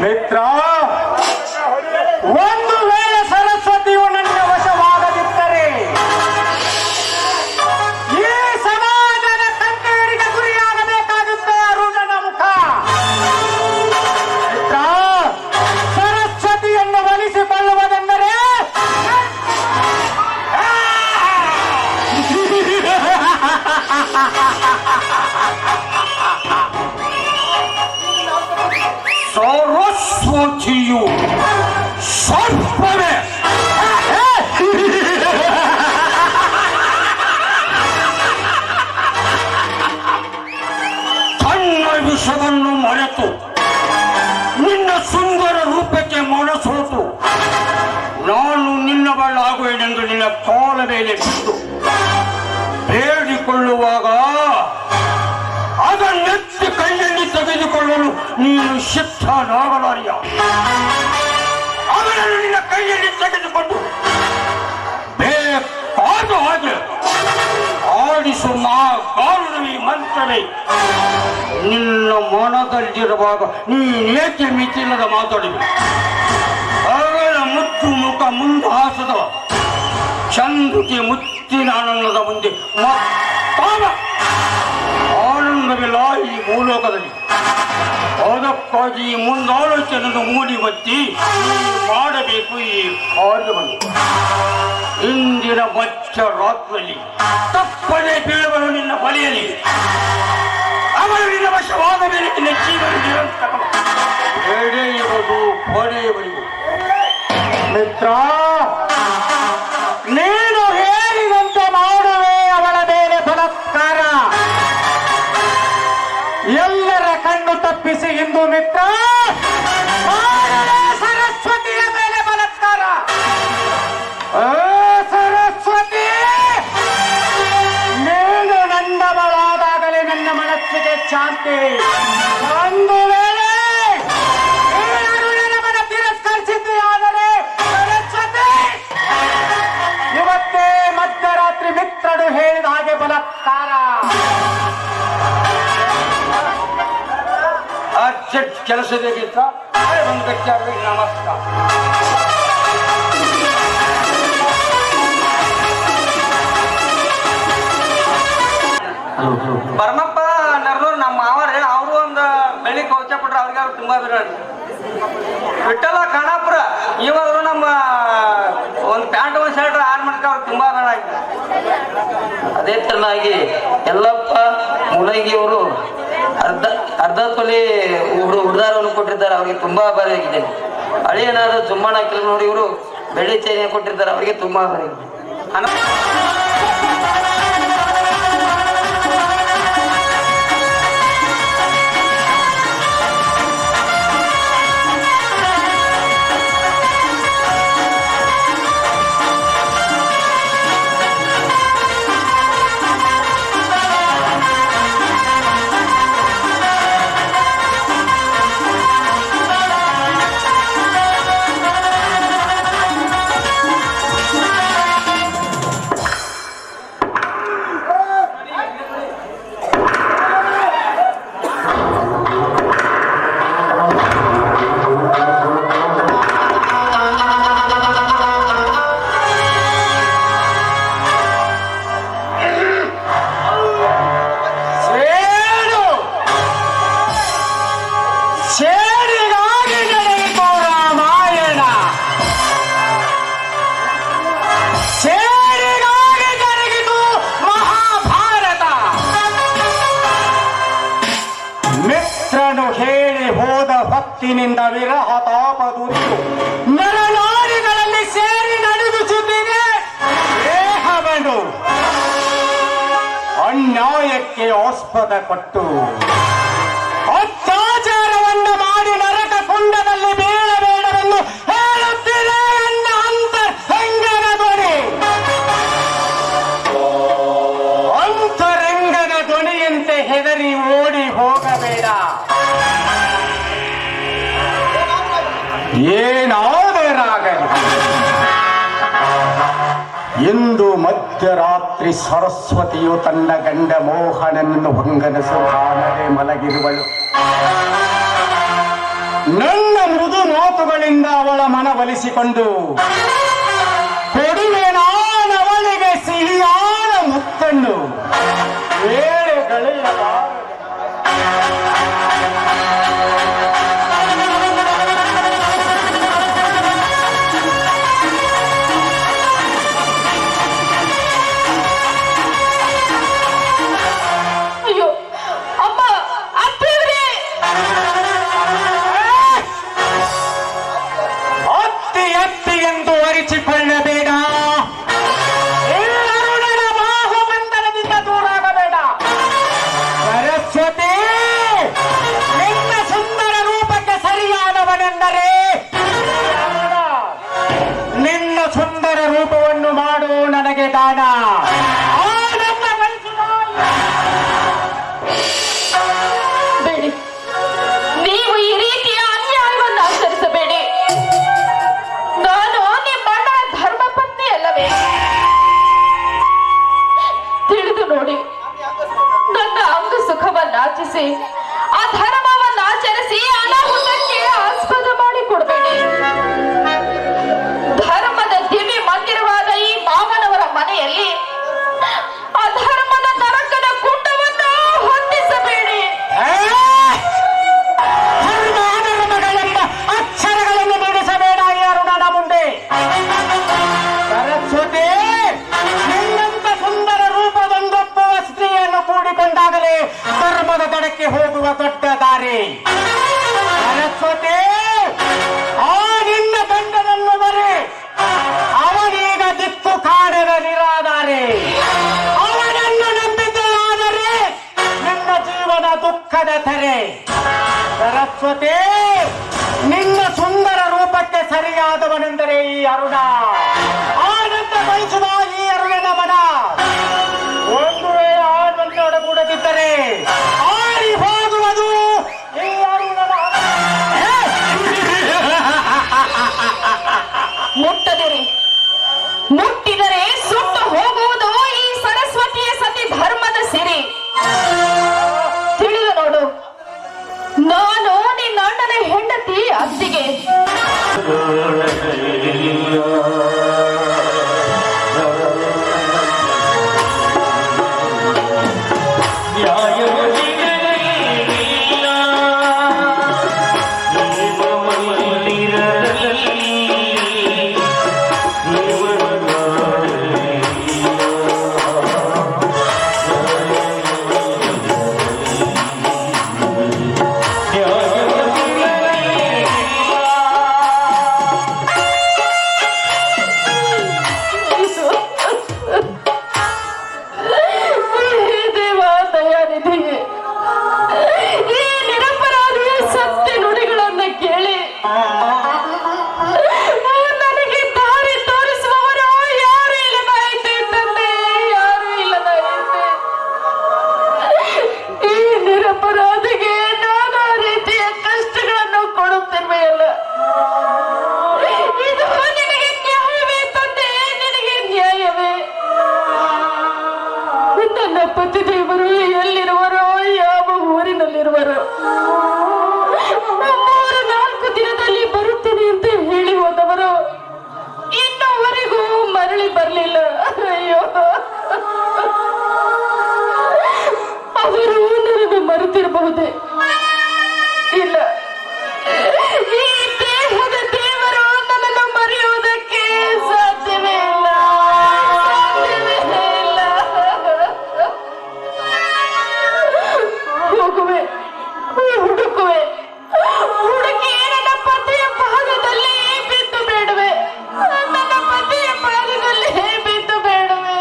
ಮಿತ್ರ, ಒಂದು ವೇಳೆ ಸರಸ್ವತಿಯು ನನ್ನ ವಶವಾಗದಿದ್ದರೆ ಈ ಸಮಾಜದ ಕಣ್ಣೀರಿಗೆ ಗುರಿಯಾಗಬೇಕಾಗುತ್ತೆ ಅರುಣನ ಮುಖ. ಮಿತ್ರ, ಸರಸ್ವತಿಯನ್ನು ಒಲಿಸಿಕೊಳ್ಳುವುದೆಂದರೆ ಸರಸ್ವತಿಯು ಸರ್ಪವೇ. ತನ್ನ ವಿಷವನ್ನು ಮರೆತು ನಿನ್ನ ಸುಂದರ ರೂಪಕ್ಕೆ ಮನಸೋತು ನಾನು ನಿನ್ನ ಬಳ್ಳಾಗುವೆನೆಂದು ನಿನ್ನ ಕಾಲ ಮೇಲೆ ಬಿದ್ದು ಬೇಡಿಕೊಳ್ಳುವಾಗ ಅದನ್ನೆತ್ತಿ ಕೈಯಲ್ಲಿ ತೆಗೆದುಕೊಳ್ಳಲು ನೀನು ಸಿದ್ಧನಾಗಲಾರಿಯ. ಅವನನ್ನು ನಿನ್ನ ಕೈಯಲ್ಲಿ ತೆಗೆದುಕೊಂಡು ಬೇಕಾದ ಹಾಗೆ ಆಡಿಸು ಗಾರುಣವಿ ಮಂತ್ರವೇ. ನಿನ್ನ ಮನದಲ್ಲಿರುವಾಗ ನೀನೇಕೆ ಮಿತಿಲ್ಲದ ಮಾತಾಡಿದೆ. ಅವಳ ಮುತ್ತು ಮುಖ ಮುಂದಾಸದ ಚಂದುಕೆ ಮುತ್ತಿನ ಆನಂದದ ಮುಂದೆ ಮತ್ತಾವ ಆನಂದವಿಲ್ಲ ಈ ಭೂಲೋಕದಲ್ಲಿ. ಅದಕ್ಕಾಗಿ ಮುಂದಾಲೋಚನೆಯನ್ನು ಮೂಡಿ ಬತ್ತಿ ಮಾಡಬೇಕು ಈ ಕಾರ್ಯವನ್ನು. ಇಂದಿನ ಮಧ್ಯರಾತ್ರಿಯಲ್ಲಿ ತಪ್ಪದೆ ಬೀಳುವನು ನಿನ್ನ ಬಲಿಯಲಿ. ಅವನು ನಿನ್ನ ವಶವಾದ ಮೇಲೆ ನಿನ್ನ ಜೀವನ ನಿರಂತರ ಎಡೆಯುವುದು ಪಡೆಯುವುದು. ಮಿತ್ರ, ನೀನು ಹೇಳಿದಂತೆ ಮಾಡುವೆ ಅವಳ ಮೇಲೆ ಬಲಾತ್ಕಾರ. ಎಲ್ಲರ ಕಣ್ಣು ತಪ್ಪಿಸಿ ಇಂದು ಮಿತ್ರ ಮಾಡುವೆ ಸರಸ್ವತಿಯ ಮೇಲೆ ಬಲಾತ್ಕಾರ. ಸರಸ್ವತಿ, ನೀನು ನನ್ನವಳಾದಾಗಲೇ ನನ್ನ ಮನಸ್ಸಿಗೆ ಶಾಂತಿ. ಒಂದು ವೇಳೆ ಮನ ತಿರಸ್ಕರಿಸಿದ್ದೆ ಆದರೆ ಸರಸ್ವತಿ, ಇವತ್ತೇ ಮಧ್ಯರಾತ್ರಿ ಮಿತ್ರರು ಹೇಳಿದ ಹಾಗೆ ಬಲಾತ್ಕಾರ. ಅರ್ಜೆಂಟ್ ಕೆಲಸದೇಗಿತ್ತ ಒಂದು ಗಟ್ಟಿ ಆಗಬೇಕು. ನಮಸ್ಕಾರ. ಬರ್ಮಪ್ಪ ನರ್ನೂರು ನಮ್ಮ ಮಾವರೇ, ಅವರು ಒಂದು ಬೆಳಿ ಕವಚ ಕೊಟ್ರೆ ಅವ್ರಿಗೆ ಅವ್ರು ತುಂಬಾ ಬಿರಾಡಿ. ವಿಠಲ ಖಾನಾಪುರ ಇವಾಗಲೂ ನಮ್ಮ ಒಂದು ಪ್ಯಾಂಟ್ ಒಂದು ಶರ್ಟ್ ಆರ್ ಮಾಡ್ಕ ಅವ್ರು ತುಂಬಾ ಬೇಡ ಆಗಿದೆ. ಅದೇ ತರನಾಗಿ ಯಲ್ಲಪ್ಪ ಮುಲಂಗಿಯವರು ಅರ್ಧ ತೊಲೆ ಹುಡುದಾರವನ್ನು ಕೊಟ್ಟಿದ್ದಾರೆ, ಅವರಿಗೆ ತುಂಬಾ ಆಭಾರಿಯಾಗಿದೆ. ಹಳೆಯನಾದ ಜುಮ್ಮಣ್ಣ ಕಿಲನೂರು ಇವರು ಬೆಳ್ಳಿ ಚೈನೆ ಕೊಟ್ಟಿದ್ದಾರೆ, ಅವರಿಗೆ ತುಂಬಾ ಆಭಾರಿಯಾಗಿದೆ. ಭಕ್ತಿನಿಂದ ವಿರಹ ತಾಪ ದುರಿದು ನರನಾಡಿಗಳಲ್ಲಿ ಸೇರಿ ನಡೆದುಸುತ್ತಿದೆ ದೇಹವನ್ನು ಅನ್ಯಾಯಕ್ಕೆ ಆಸ್ಪದ ಕೊಟ್ಟು ಅತ್ಯಾಚಾರವನ್ನು ಇಂದು ಮಧ್ಯರಾತ್ರಿ ಸರಸ್ವತಿಯು ತನ್ನ ಗಂಡ ಮೋಹನನನ್ನು ಹೊಂಗನಸು ಕಾಣದೆ ಮಲಗಿರುವಳು. ನನ್ನ ಮೃದು ಮಾತುಗಳಿಂದ ಅವಳ ಮನವೊಲಿಸಿಕೊಂಡು ಕೊಡುವೆ ನಾನವಳಿಗೆ ಸಿಹಿಯಾದ ಮುತ್ತನ್ನು. ವೇಳೆಗಳೆಯ ಅಯ್ಯೋ ಅಮ್ಮ, ಅತ್ತೇವ್ರಿ! ಅತ್ತಿ ಅತ್ತಿ ಎಂದು ಅರಿಚಿಕೊಳ್ಳಬೇಡ. ಎಲ್ಲರೂ ನನ್ನ ಬಾಹುಬಂಧನದಿಂದ ದೂರಾಗಬೇಡ. ಸರಸ್ವತಿ, ನಿನ್ನ ಸುಂದರ ರೂಪಕ್ಕೆ ಸರಿಯಾದವನೆಂದರೆ ನಿನ್ನ ಸುಂದರ ರೂಪವನ್ನು ಮಾಡು ನನಗೆ ದಾನ. ಆ ನನ್ನ ಮನಸ್ಸಿನ ಬೇಡಿ, ನೀವು ಈ ರೀತಿಯ ಅನ್ಯಾಯವನ್ನು ಆಚರಿಸಬೇಡಿ. ನಾನು ನಿಮ್ಮಣ್ಣ ಧರ್ಮಪತ್ನಿ ಅಲ್ಲವೇ? ತಿಳಿದು ನೋಡಿ, ನನ್ನ ಅಂಗ ಸುಖವನ್ನಾಚಿಸಿ ಅಧರ್ಮವನ್ನಾಚರಿಸಿ ಅನಾಹುತಕ್ಕೆ ಆಸ್ಪದ ಮಾಡಿಕೊಡಬೇಡಿ. ಧರ್ಮದ ದಿವ್ಯ ಮಂದಿರವಾದ ಈ ಮಾವನವರ ಮನೆಯಲ್ಲಿ ಅಧರ್ಮದ ನರಕದ ಕುಂಡವನ್ನು ಹೊಂದಿಸಬೇಡಿ. ಧರ್ಮಗಳೆಂಬ ಅಕ್ಷರಗಳನ್ನು ಬಿಡಿಸಬೇಡ ಯಾರು ನನ್ನ ಮುಂದೆ. ಸರಸ್ವತಿ, ನಿನ್ನಂತ ಸುಂದರ ರೂಪದೊಂದೊಪ್ಪುವ ಸ್ತ್ರೀಯನ್ನು ಕೂಡಿಕೊಂಡಾಗಲೇ ಧರ್ಮದ ದಡಕ್ಕೆ ಹೋಗುವ ದೊಡ್ಡ ದಾರಿ. ಸರಸ್ವತಿ, ಆ ನಿನ್ನ ಗಂಡನನ್ನು ಬರೆ ಅವನೀಗ ದಿಕ್ಕು ಕಾಣದ ನಿರಾಧಾರೆ. ಅವನನ್ನು ನಂಬಿಕೆಯಾದರೆ ನಿನ್ನ ಜೀವನ ದುಃಖದ ತೆರೆ. ಸರಸ್ವತಿ, ನಿನ್ನ ಸುಂದರ ರೂಪಕ್ಕೆ ಸರಿಯಾದವನೆಂದರೆ ಈ ಅರುಣ. ಆನಂದ ಬಯಸುವ ಈ ಅರುಣನ ಮನ ಒಂದು ವೇಳೆ ಆನಂದ ಒಡಗೂಡದಿದ್ದರೆ ಆರಿ ಹೋಗುವುದು ಈ ಅರುಣನ ಮುಟ್ಟದಿರಿ, ಮುಟ್ಟಿದರೆ ಸುಟ್ಟು ಹೋಗುವುದು ಈ ಸರಸ್ವತಿಯ ಸತಿ ಧರ್ಮದ ಸಿರಿ. ತಿಳಿದು ನೋಡು, ನಾನು ನಿನ್ನ ಅಣ್ಣನ ಹೆಂಡತಿ ಅತ್ತಿಗೆ. ದೇವಾ ದಯಾನಿಧಿಯೇ, ಈ ನಿರಪರಾಧಿಯ ಸತ್ಯ ನುಡಿಗಳನ್ನ ಕೇಳಿ ನನಗೆ ದಾರಿ ತೋರಿಸುವವರು ಯಾರು ಇಲ್ಲದಾಯಿತೆ ತಂದೆ, ಯಾರು ಇಲ್ಲದಾಯಿತೆ. ಈ ನಿರಪರಾಧಿಗೆ ನಾನಾ ರೀತಿಯ ಕಷ್ಟಗಳನ್ನು ಕೊಡುತ್ತಿರುವೆಯಲ್ಲ, ಇದು ನಿನಗೆ ನ್ಯಾಯವೇ ತಂದೆ, ನಿನಗೆ ನ್ಯಾಯವೇ? ನನ್ನ ಪತಿ ದೇವರು ಎಲ್ಲಿರುವರೋ, ಯಾವ ಊರಿನಲ್ಲಿರುವರೋ? 3-4 ದಿನದಲ್ಲಿ ಬರುತ್ತೇನೆ ಅಂತ ಹೇಳಿ ಹೋದವರು ಇನ್ನೂವರೆಗೂ ಮರಳಿ ಬರಲಿಲ್ಲ. ಅಯ್ಯೋ, ಅವರು ನನ್ನನ್ನು ಮರೆತಿರಬಹುದೇ? ಇಲ್ಲ, ಈ ದೇಹದ ದೇವರು ನನ್ನನ್ನು ಮರೆಯುವುದಕ್ಕೆ ಸಾಧ್ಯವೇ ಇಲ್ಲ, ಸಾಧ್ಯವೇ ಇಲ್ಲ. ಹೋಗುವೆ, ಹುಡುಕುವೆ, ಹುಡುಕಿ ನನ್ನ ಪತಿಯ ಪಾದದಲ್ಲಿ ಬಿದ್ದು ಬೇಡುವೆ, ನನ್ನ ಪತಿಯ ಪಾದದಲ್ಲಿ ಬಿದ್ದು ಬೇಡುವೆ.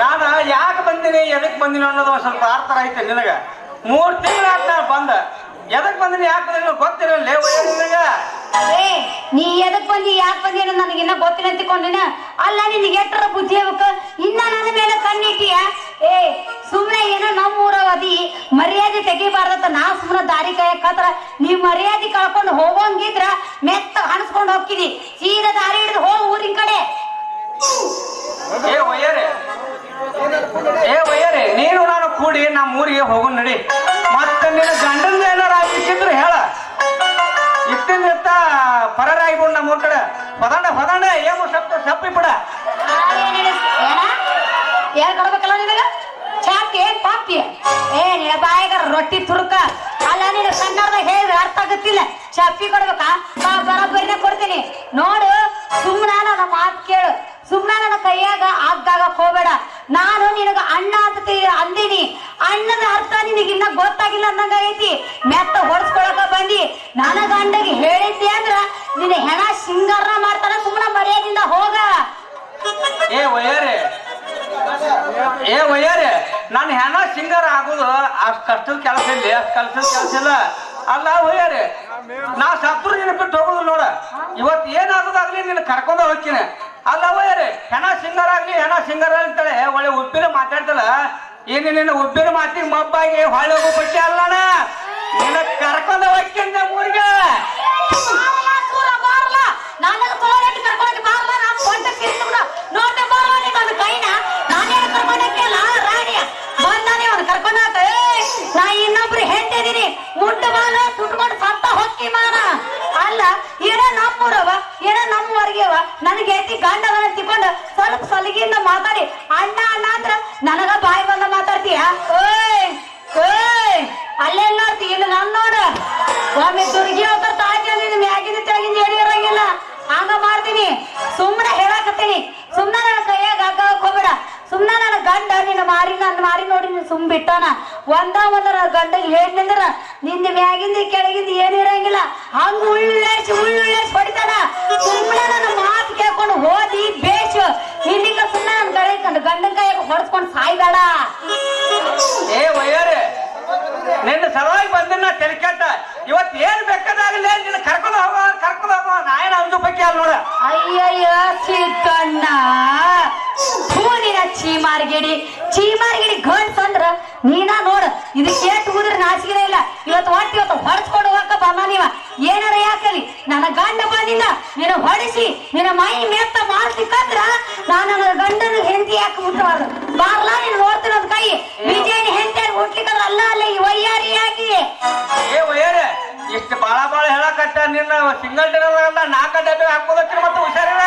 ನಾನು ಯಾಕೆ ಬಂದಿನಿ, ಎದಕ್ಕೆ ಬಂದಿನಿ ಅನ್ನೋದು ಒಂದು ಸ್ವಲ್ಪ ಅರ್ಥ ಐತೆ ನಿನಗ? 3 ತಿಂಗಳಾತ ಬಂದ ಎದಕ್ ಬಂದಿನಿ ಯಾಕೆ ಬಂದಿನಿ ಗೊತ್ತಿರಲ್ಲ ನಿನಗ ಏ ನೀ ಎದಕ್ ಬಂದಿ ಯಾಕೆ ಬಂದಿ ಅನ್ನೋದು ನನಗಿನ್ನ ಗೊತ್ತಿಲ್ಲ ಅಂತಿಕೊಂಡಿನ ಅಲ್ಲ ನಿನಗೆ ಎಟ್ಟರ ಬುದ್ಧಿ ಆಗ್ಬೇಕ ಇನ್ನ ನನ್ನ ಮೇಲೆ ಕಣ್ಣಿಟ್ಟಿಯ ಏ ಸುಮ್ನೆ ಏನೋ ನಮ್ಮ ಊರವದಿ ಮರ್ಯಾದೆ ತೆಗಿಬಾರ್ದತ್ತ ನಾ ಸುಮ್ನೆ ದಾರಿ ಕಾಯಕತ್ರ ನೀವ್ ಮರ್ಯಾದೆ ಕಳ್ಕೊಂಡು ಹೋಗೋಂಗಿದ್ರ ಮೆತ್ತ ಹಣಸ್ಕೊಂಡು ಹೋಗ್ತೀನಿ ಸೀದಾ ದಾರಿ ಹಿಡಿದು ಹೋಗ್ ಊರಿನ ಕಡೆ. ಏ ವಯ್ಯರೇ ನೀನು ನಾನು ಕೂಡಿ ನಮ್ಮ ಊರಿಗೆ ಹೋಗೋಣ ನಡಿ. ಮತ್ತೆ ನಿನ್ನ ಗಂಡಂದ ಏನಾರ ಆಗ್ಲಿಕ್ಕಿದ್ರೆ ಹೇಳ ಇತ್ತಿಂದ ಪರರಾಗಿಬಿಡು ನಮ್ಮ ಊರ್ ಕಡೆ ಪದಂಡ ಏನು ಸಪ್ಪಿ ಬಿಡ ಏನ್ ಕೊಡ್ಬೇಕಲ್ಲ ನಿನಗ ಚಾಪಿ ಏನ್ ಪಾಪಿ ಏ ನಿನ್ನ ಬಾಯಿಗ ರೊಟ್ಟಿ ತುರುಕ ಅಲ್ಲ ನೀನು ಕನ್ನಡದಾಗ ಹೇಳಿದ್ರೆ ಅರ್ಥ ಆಗುತ್ತಿಲ್ಲ ಚಾಪಿ ಕೊಡ್ಬೇಕಾ ಬರೋಬ್ಬರಿನ ಕೊಡ್ತೀನಿ ನೋಡು ಸುಮ್ನ ನನ್ನ ಮಾತು ಕೇಳು ಸುಮ್ನ ನನ್ನ ಕೈಯಾಗ ಆಗ್ಗಾಗಕ್ ಹೋಗ್ಬೇಡ ನಾನು ನಿನಗ ಅಣ್ಣ ಅಂತ ಅಂದೀನಿ ಅಣ್ಣದ ಅರ್ಥ ನಿನಗಿನ್ನ ಗೊತ್ತಾಗಿಲ್ಲ ಅಂದಂಗ ಐತಿ ಮೆತ್ತ ಹೊಡ್ಸ್ಕೊಳಕ ಬಂದಿ ನನ್ನ ಗಂಡಗೆ ಹೇಳಿದ್ದೆ ಅಂದ್ರ ನಿನ್ನ ಹೆಣ ಸಿಂಗಾರ ಮಾಡ್ತಾನ ಸುಮ್ನ ಮರ್ಯಾದಿಂದ ಹೋಗ. ಏ ವಯ್ಯಾರೆ ನಾನು ಹೆಣ ಸಿಂಗರ್ ಆಗೋದು ಅಷ್ಟು ಕಷ್ಟದ ಕೆಲಸ ಇಲ್ಲ ಅಷ್ಟು ಕಲ್ಸದ ಕೆಲಸ ಇಲ್ಲ ಅಲ್ಲ ವಯ್ಯಾರೆ ನಾ ಸತ್ರು ನಿನ್ನ ಬಿಟ್ಟು ಹೋಗೋದು ನೋಡ ಇವತ್ತು ಏನಾಗೋದಾಗ್ಲಿ ನಿನ್ನ ಕರ್ಕೊಂಡು ಹೋಗ್ತೀನಿ ಅಲ್ಲ ವಯ್ಯಾರೆ ಹೆಣ ಸಿಂಗರ್ ಅಂತಾಳೆ ಒಳ್ಳೆ ಉಪ್ಪಿನ ಮಾತಾಡ್ತಲ್ಲ ಏನು ನಿನ್ನ ಉಪ್ಪಿನ ಮಾತಿಗೆ ಮಬ್ಬಾಗಿ ಹೊಳೆ ಹೋಗೋ ಪಟ್ಟಿ ಅಲ್ಲಣ ನಿನ್ನ ಕರ್ಕೊಂಡು ಹೋಗ್ತೀನಿ ಊರಿಗೆ ಇನ್ನೊಬ್ರು ಹೇಳ್ತಿದೀನಿ ಮುಟ್ಟ ಮಾನ ಸುಟ್ಕೊಂಡು ಸತ್ತ ಹೊಕ್ಕಿ ಮಾನ ಅಲ್ಲ ಏನೋ ನಮ್ಮೂರವ ಏನೋ ನಮ್ಮವರ್ಗೆವ ನನಗೆ ಎತ್ತಿ ಗಂಡವನ್ನ ತಿಕೊಂಡು ಸ್ವಲ್ಪ ಸಲಿಗೆಯಿಂದ ಮಾತಾಡಿ ಅಣ್ಣ ಅಂದ್ರ ನನಗ ಬಾಯಿ ಬಂದ ಮಾತಾಡ್ತೀಯ ಅಲ್ಲೆಲ್ಲ ನೋಡ್ತಿ ಇಲ್ಲ ನನ್ ನೋಡ ಒಮ್ಮೆ ದುರ್ಗಿ ಹೋಗ್ತಾರ ತಾಜಿ ನಿನ್ನ ಮ್ಯಾಗಿನ ತೆಳಗಿಂದ ಹೇಳಿರಂಗಿಲ್ಲ ಹಂಗ ಮಾಡ್ತೀನಿ ಸುಮ್ಮನೆ ಹೇಳಾಕತ್ತೀನಿ ಸುಮ್ನ ನನ್ನ ಕೈಯಾಗ ಹಾಕಕ್ ಹೋಗ್ಬೇಡ ಸುಮ್ನ ನನ್ನ ಗಂಡ ನಿನ್ನ ಮಾರಿ ನೋಡಿ ನೀನ್ ಸುಮ್ ಬಿಟ್ಟಾನ ಒಂದ ಗಂಡಗೆ ಹೇಳಿದ್ರ ನಿಂದ ಮ್ಯಾಗಿಂದ ಕೆಳಗಿಂದ ಏನಿರಂಗಿಲ್ಲ ಹಂಗ ಉಳ್ಳೇಸಿ ಹೊಡಿತಾನ ಸುಮ್ಮನೆ ನನ್ನ ಮಾತು ಕೇಳ್ಕೊಂಡು ಹೋದಿ ಬೇಷ್ ಇಲ್ಲಿಂದ ಸುಮ್ಮನೆ ನನ್ನ ಗಂಡನ ಕೈಯಾಗ ಹೊಡ್ಸ್ಕೊಂಡು ಸಾಯ್ಬೇಡ. ಏ ವಯ್ಯಾರೆ ನಿನ್ನ ಸಲುವಾಗಿ ಬಂದಿನ ತೆಲಿಕೆಟ್ಟ ಇವತ್ತು ಏನ್ ಬೇಕಾದಾಗಲ್ಲ ನಿನ್ನ ಕರ್ಕೊಂಡು ಹೋಗೋ ನಾಯನ ಅಂದು ಬಗ್ಗೆ ಅಲ್ಲ ನೋಡ. ಅಯ್ಯಯ್ಯ ಚಿಕ್ಕಣ್ಣ ಹೂನಿನ ಚೀಮಾರ್ಗಿಡಿ ಗಂಡ್ಸ್ ಅಂದ್ರ ನೀನ ನೋಡ ಇದಕ್ಕೆ ಏಟ್ ಊದ್ರ ನಾಚಿಕೆ ಇಲ್ಲ ಇವತ್ತು ಹೊಡ್ಸ್ಕೊಂಡು ಹೋಗಕ್ಕ ಬಂದ ನೀವ ಏನಾರ ಯಾಕಲಿ ನನ್ನ ಗಂಡ ಬಂದಿಲ್ಲ ನಿನ್ನ ಹೊಡಿಸಿ ನಿನ್ನ ಮೈ ಮೆತ್ತ ಮಾಡ್ತಿಕ್ಕಂದ್ರ ನಾನು ನನ್ನ ಗಂಡನ ಹೆಂಡತಿ ಯಾಕೆ ಮುಟ್ಟಬಾರ್ದು ಬಾರ್ಲಾ ನೀನು ನೋಡ್ತೀನಿ ಅದ್ ಕೈ ವಿಜಯನ ಹೆಂಡತಿ ಹುಟ್ಲಿಕ್ಕಂದ್ರ ಅಲ್ಲ ಈ ವಯ್ಯಾರಿಯಾಗಿ. ಏ ವಯ್ಯಾರೆ ಇಷ್ಟು ಬಾಳ ಹೇಳಕತ್ತ ನಿನ್ನ ಸಿಂಗಲ್ ಡಿನರ್ 4 ಡಬ್ಬೆ ಹಾಕೋದಕ್ಕೆ ಮತ್ತೆ ಹುಷಾರಿಲ್ಲ.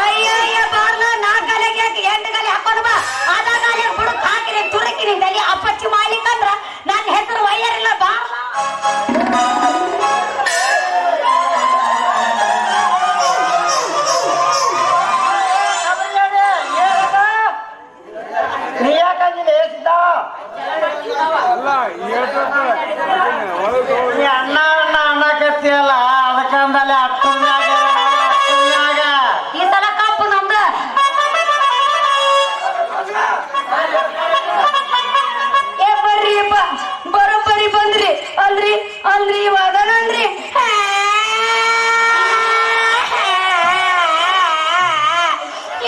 ಅಯ್ಯಯ್ಯ ಬಾರ್ಲಾ 4 ಗಾಲಿಗೆ 8 ಗಾಲಿ ಹಾಕೊಂಡು ಬಾ ಅದ ಗಾಲಿ ಬುಡಕ್ ಹಾಕಿನಿ ತುರುಕಿನಿ ತಲೆ ಅಪ್ಪಚ್ಚಿ ಮಾಡ್ಲಿಕ್ಕಂದ್ರ ನನ್ನ ಹೆಸರು ವಯ್ಯಾರಿಲ್ಲ ಬಾರ್ಲಾ. ನೀ ಯಾಕಂದಿಲ್ಲ ನೀ ಅಣ್ಣ ಅನ್ನಕತ್ತಿಯಲ್ಲ ಅದಕ್ಕಂದಲೆ ಅಟ್ಟನ್ಯಾಗ ಈ ಸಲ ಕಪ್ಪು ನಮ್ದ ಏ ಬರ್ರಿ ಬರೋಬ್ಬರಿ ಬಂದ್ರಿ ಅಲ್ರಿ ಇವಾಗನಂದ್ರಿ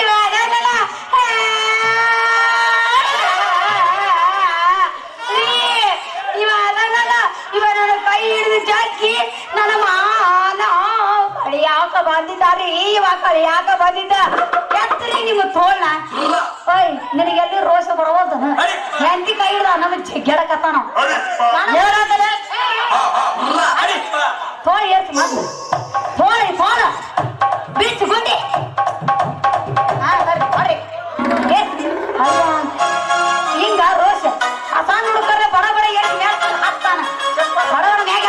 ಇವಾಗಲ್ಲ ಇವ ನನ್ನ ಕೈ ಹಿಡಿದು ಜಾಕಿ ನನ್ನ ಮಾನ ಕಳಿಯಾಕ ಬಂದಿದ್ದಾರಿ ಇವಾಗ ಕಳಿಯಾಕ ಬಂದಿದ್ದ ಎತ್ತರಿ ನಿಮ್ಮ ತೋಳ್ನ ಓಯ್ ನಿನಗೆಲ್ಲಿ ರೋಷ ಬರೋದು ಹೆಂಡತಿ ಕೈ ಹಿಡ್ದ ನಮಗ್ ಗೆಡಕತ್ತಾನ ತೋಳ ಏರ್ಸಿ ಮೊದ್ಲು ತೋಳ ಬೀಚ್ ಗುಂಡಿ ಬರ್ರಿ ಹಿಂಗ ರೋಷ ಆ ಸಣ್ಣ ಹುಡುಕರ್ರೆ ಬಡ ಏರ್ಸಿ ಮ್ಯಾಲ ಹಾಕ್ತಾನ ಬಡವರ ಮ್ಯಾಗ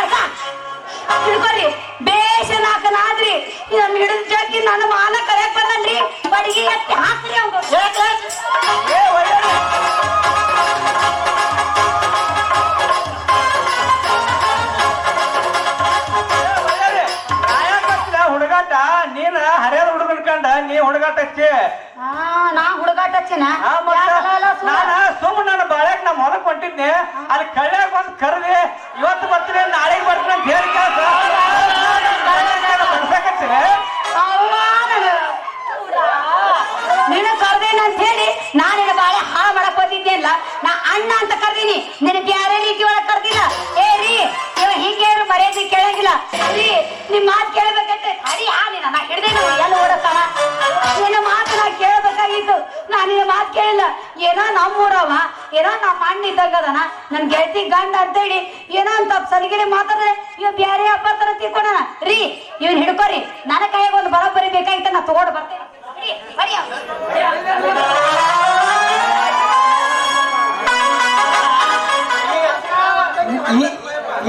ತಿಳ್ಕೊರಿ ಬೇಷ ನಾಕನಾದ್ರಿ ಇದನ್ನ ಹಿಡಿದು ಜಾಕಿ ನನ್ನ ಮಾನ ಕರೆಯಕ್ ಬಂದನ್ರಿ ಬಡಿಗೆ ಎತ್ತಿ ಹಾಕ್ರಿ ಅವ್ನು ಹುಡುಗಾಟ ನೀನ ಹರಿಯದ ಹುಡುಗನ್ ಕಂಡ ನೀ ಹುಡುಗಾಟ ಹಚ್ಚಿ ನಾ ಹುಡುಗಾಟ ಹಚ್ಚಿನ ನಾನು ಸುಮ್ಮನೆ ನನ್ನ ಬಾಳ್ಯಾಗ ನಾ ಹೊಲಕ್ ಹೊಂಟಿದ್ನೆ ಅಲ್ಲಿ ಕಳ್ಳ್ಯಾಗ ಬಂದು ಕರ್ದೆ ಇವತ್ತು ಬರ್ತೀನಿ ನಾಳೆಗೆ ಬರ್ತೀನಿ ಅಂತ ಹೇಳಿ ನಿನ್ನ ಕರ್ದೇನ ಅಂತ ಹೇಳಿ ನಾನಿನ ಬಾಳೆ ಹಾಳು ಮಾಡಕ್ ಬಂದಿದ್ದೇನಲ್ಲ ನಾ ಅಣ್ಣ ಅಂತ ಕರ್ದೀನಿ ನಿನ್ನ ಬ್ಯಾರೆ ರೀತಿ ಒಳಗ್ ಕರ್ದಿಲ್ಲ. ಏ ರೀ ಇವ ಹೀಗೆ ಮರ್ಯಾದೆ ಕೇಳಂಗಿಲ್ಲ ರೀ. ನಿಮ್ ಮಾತು ಕೇಳಬೇಕಂತೆ ಅಡಿ ಹಾನಿನ ನಾ ಹಿಡ್ದೇನು ಎಲ್ಲ ಓಡಕ್ಕಾನ ನಿನ್ನ ಮಾತು ನಾ ಕೇಳಬೇಕಾಗಿತ್ತು. ನಾ ನಿನ್ನ ಮಾತು ಕೇಳಿಲ್ಲ. ಏನೋ ನಮ್ಮೂರವ ಏನೋ ನಮ್ಮ ಅಣ್ಣ ಇದ್ದಂಗದನ ನನ್ ಗೆಳತಿ ಗಂಡ ಅಂತೇಳಿ ಏನೋ ಅಂತ ಸಲಿಗೆರೆ ಮಾತಾಡ್ರೆ ಇವ ಬ್ಯಾರೆ ಹಬ್ಬ ತರ ತಿಳ್ಕೊಂಡನ ರೀ. ಇವನ್ ಹಿಡ್ಕೊರಿ ನನ್ನ ಕೈಯಾಗ ಒಂದು ಬರೋಬ್ಬರಿ ಬೇಕಾಗಿತ್ತ ನಾ ತಗೊಂಡು ಬರ್ತೇನೆ.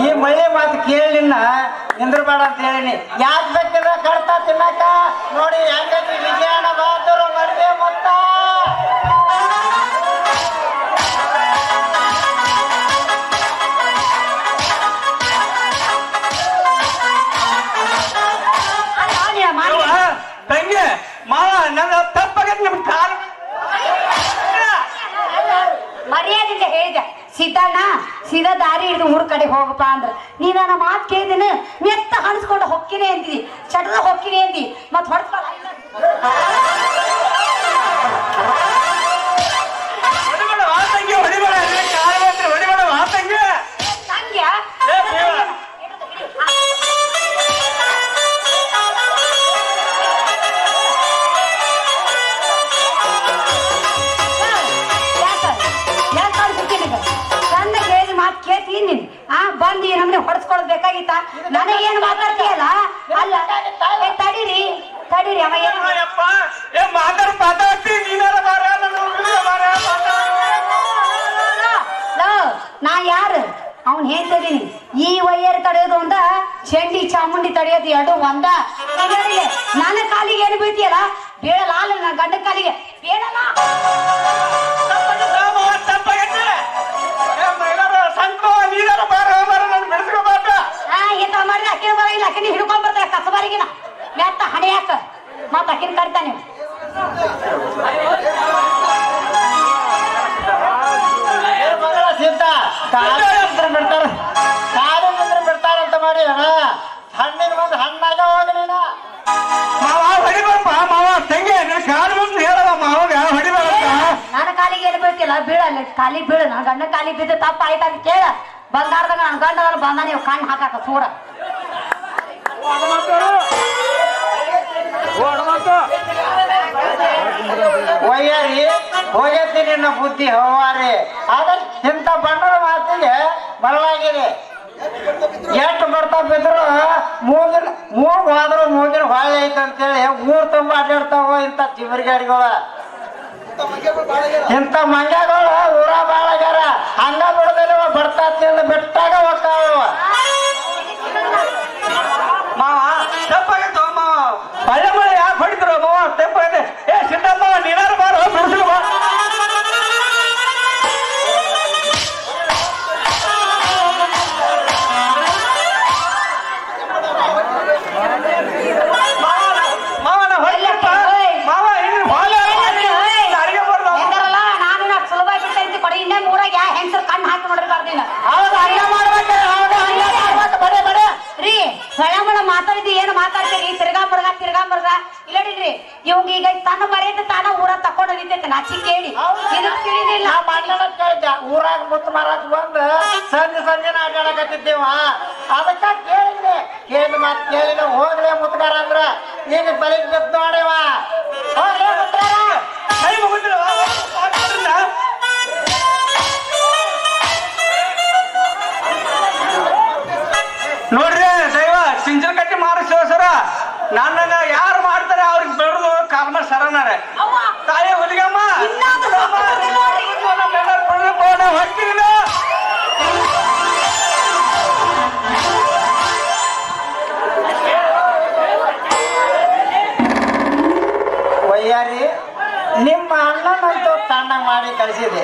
ಈ ಮಳೆ ಮಾತು ಕೇಳಿನ ನಿಂದ್ರಬೇಡ ಅಂತ ಹೇಳಿನಿ. ಯಾಕೆ ಬೇಕಿಲ್ಲ ಕಡ್ತಾ ತಿನ್ನಕ ನೋಡಿ ಹೆಂಗೈತಿ ವಿಜ್ಞಾನ ಬಹದ್ದೂರು ಮದುವೆ ಮೊತ್ತ. ತಂಗಿ ಮಾವ ನನ್ನ ತಪ್ಪಾಗೈತಿ ನಿಮ್ ಕಾಲು ಮರ್ಯಾದಿಂದ ಹೇಳಿದೆ ಸೀತಾನ ಸೀದಾ ದಾರಿ ಹಿಡಿದು ಊರ್ ಕಡೆ ಹೋಗಪ್ಪ ಅಂದ್ರ ನೀ ನನ್ನ ಮಾತು ಕೇಳಿದಿನ ಮೆತ್ತ ಹಣಿಸ್ಕೊಂಡು ಹೊಕ್ಕಿನೇ ಅಂತಿದಿ ಚಟದ ಹೊಕ್ಕಿನೇ ಅಂದಿ ಮತ್ ಹೊಡ್ಸ್ಕೊಳ ಹೊಡಿಬೇಡ ವಾ ತಂಗಿ ಹೊಡಿಬೇಡ ಕಾಲು ಬಂದ್ರೆ ಹೊಡಿಬೇಡ ವಾ ತಂಗಿ ತಂಗ್ಯ ಬಂದು ನಮ್ನೆ ಹೊಡೆಸ್ಕೊಳ್ಳೋದ್ ಬೇಕಾಗಿತ್ತ. ನನಗೇನು ಮಾತಾಡ್ತೀಯಲ್ಲ ಅಲ್ಲ ತಡೀರಿ ತಡೀರಿ ಅವ ಏನು ನಾ ಯಾರು ಅವನ್ ಹೇಳ್ತಿದ್ದೀನಿ. ಈ ವೈಯರ್ ತಡೆಯೋದು ಒಂದ ಚಂಡಿ ಚಾಮುಂಡಿ ತಡೆಯೋದು ಎರಡು ಒಂದ. ನನ್ನ ಕಾಲಿಗೆ ಏನು ಬೀಳ್ತೀಯಲ್ಲ ಬೀಳಲ್ಲ ನನ್ನ ಗಂಡ ಕಾಲಿಗೆ ಬೀಳಲ್ಲ. ಮಾಡಿದ್ರೆ ಅಕ್ಕಿನ ಬರ ಇಲ್ಲ ಅಕ್ಕಿನ ಹಿಡ್ಕೊಂಡ್ ಬರ್ತಾರೆ ಕಸಬಾರಿಗಿನ ಮೆತ್ತ ಹಣೆ ಯಾಕ ಮತ್ತ ಅಕ್ಕಿನ ಕರಿತಾನೆ. ಸಿದ್ಧ ಬಿಡ್ತಾರಂತ ಮಾಡಿ ಹಣ್ಣಿನ ಬಂದು ಹಣ್ಣಾಗ ಹೋಗಲಿನ ಮಾವ ಹೊಡಿಬೇಡಪ್ಪ ಮಾವ ತಂಗಿ ಕಾಲು ಬಂದು ಹೇಳವ ಮಾವಾಗ ಹೊಡಿಬೇಡ. ನನ್ನ ಕಾಲಿಗೆ ಏನು ಬೀಳ್ತಿಲ್ಲ ಬೀಳಲ್ಲ ಕಾಲಿ ಬೀಳ ನನ್ನ ಗಂಡ ಕಾಲಿ ಬಿದ್ದು ತಪ್ಪ ಆಯ್ತಾ ಅಂತ ಕೇಳ ಬಂದಾರ್ದಾಗ ನನ್ನ ಗಂಡ ಬಂದ ನೀವು ಕಣ್ಣು ಹಾಕಾಕ ಸೂಡ ಒಯ್ಯಾರಿ ಹೋಗೈತಿ ನಿನ್ನ ಬುದ್ಧಿ ಹವಾರಿ. ಆದ್ರೆ ಇಂಥ ಬಣ್ಣದ ಮಾತಿಗೆ ಮರಳಾಗಿದೆ. ಎಷ್ಟು ಬರ್ತಾ ಬಿದ್ರು ಮೂಗ್ ಹೋದ್ರು ಮೂಗಿನ ಹೊಳೆ ಐತೆ ಅಂತೇಳಿ ಊರ್ ತುಂಬ ಅಡ್ಡಾಡ್ತಾವ ಇಂಥ ಚಿವರಿಗಾಡಿಗಳು ಇಂಥ ಮಂಗ್ಯಾಗಳು ಊರ ಬಾಳಗ್ಯಾರ. ಹಂಗ ಬಿಡದಿಲ್ಲ ಬರ್ತಾ ತಿಂದು ಬಿಟ್ಟಾಗ ಹೋಗ್ತಾವ. ಮಾವ ತಪ್ಪಾಗೈತ ಮಾವ ಮಳೆ ಮಳೆ ಯಾಕೆ ಹೊಡಿದ್ರು ಮಾವ ತಪ್ಪಾಗೈತೆ. ಏ ಸಿದ್ದಮ್ಮ ನೀನಾರು ಬಾರ ಬಿಡಿಸಿಲು ಬಾ. ಮಾವನ ಹೊಡಿಯಪ್ಪ ಮಾವ ಇನ್ನು ಅಡಿಗೆ ಬರ್ದ ನಾನು ಸುಲಭ ಬಿಡ್ತಾ ಕೊಡಿ ಇನ್ನೇ ಮೂರಾಗ ಯಾ ಹೆಂಗಸರು ಕಣ್ಣು ಹಾಕಿ ನೋಡ್ರಿ ಬರ್ದಿಲ್ಲ. ಹೌದು ಹಂಗ ಮಾಡ್ಬೇಕು ಬಡೇ ಬಡೇ ರೀ ಹೊಳಮಳ ಮಾತಾಡಿದ್ವಿ ಏನು ಮಾತಾಡ್ತೀರಿ ತಿರ್ಗಾಂಬರ್ಗ ಇಲ್ಲಡಿದ್ರಿ ಇವಂಗ ಈಗ ತನ್ನ ಮರ್ಯಾದೆ ತಾನ ಊರ ತಕೊಂಡ್ ಹೋಗಿದ್ದೈತೆ ನಾಚಿ ಕೇಳಿ ಇದಕ್ ತಿಳಿದಿಲ್ಲ. ಊರಾಗ ಮುತ್ತು ಮಾರಾಕ್ ಬಂದು ಸಂಜೆ ಆಟಾಡಕತ್ತಿದ್ದೇವ ಅದಕ್ಕ ಕೇಳಿದ್ವಿ ಮಾತು ಕೇಳಿದ ಹೋಗ್ಲೇ ಮುತ್ಕಾರ ಅಂದ್ರ ಈಗ ಬಲಿಗ್ ಬಿತ್ತು ನೋಡೇವ ಹೋಗ್ಲೇ ಮುತ್ಕಾರ ಕೈ ಮುಗಿದಿಲ್ಲ ನೋಡ್ರಿ ದೈವ ಸಿಂಚಲ್ ಕಟ್ಟಿ ಮಾರಿಸೋ ಸರ ನನ್ನ ಯಾರು ಮಾಡ್ತಾರೆ ಅವ್ರಿಗೆ ಬೆಳೆದು ಕಾಲ್ಮ ಸರನಾರೆ ತಾಯಿ ಹುಲಿಗಮ್ಮ ಹೊಟ್ಟಿಲ್ಲ. ಒಯ್ಯಾರಿ ನಿಮ್ಮ ಅಣ್ಣನಂತೂ ತಣ್ಣಗ ಮಾಡಿ ಕಳಿಸಿದೆ.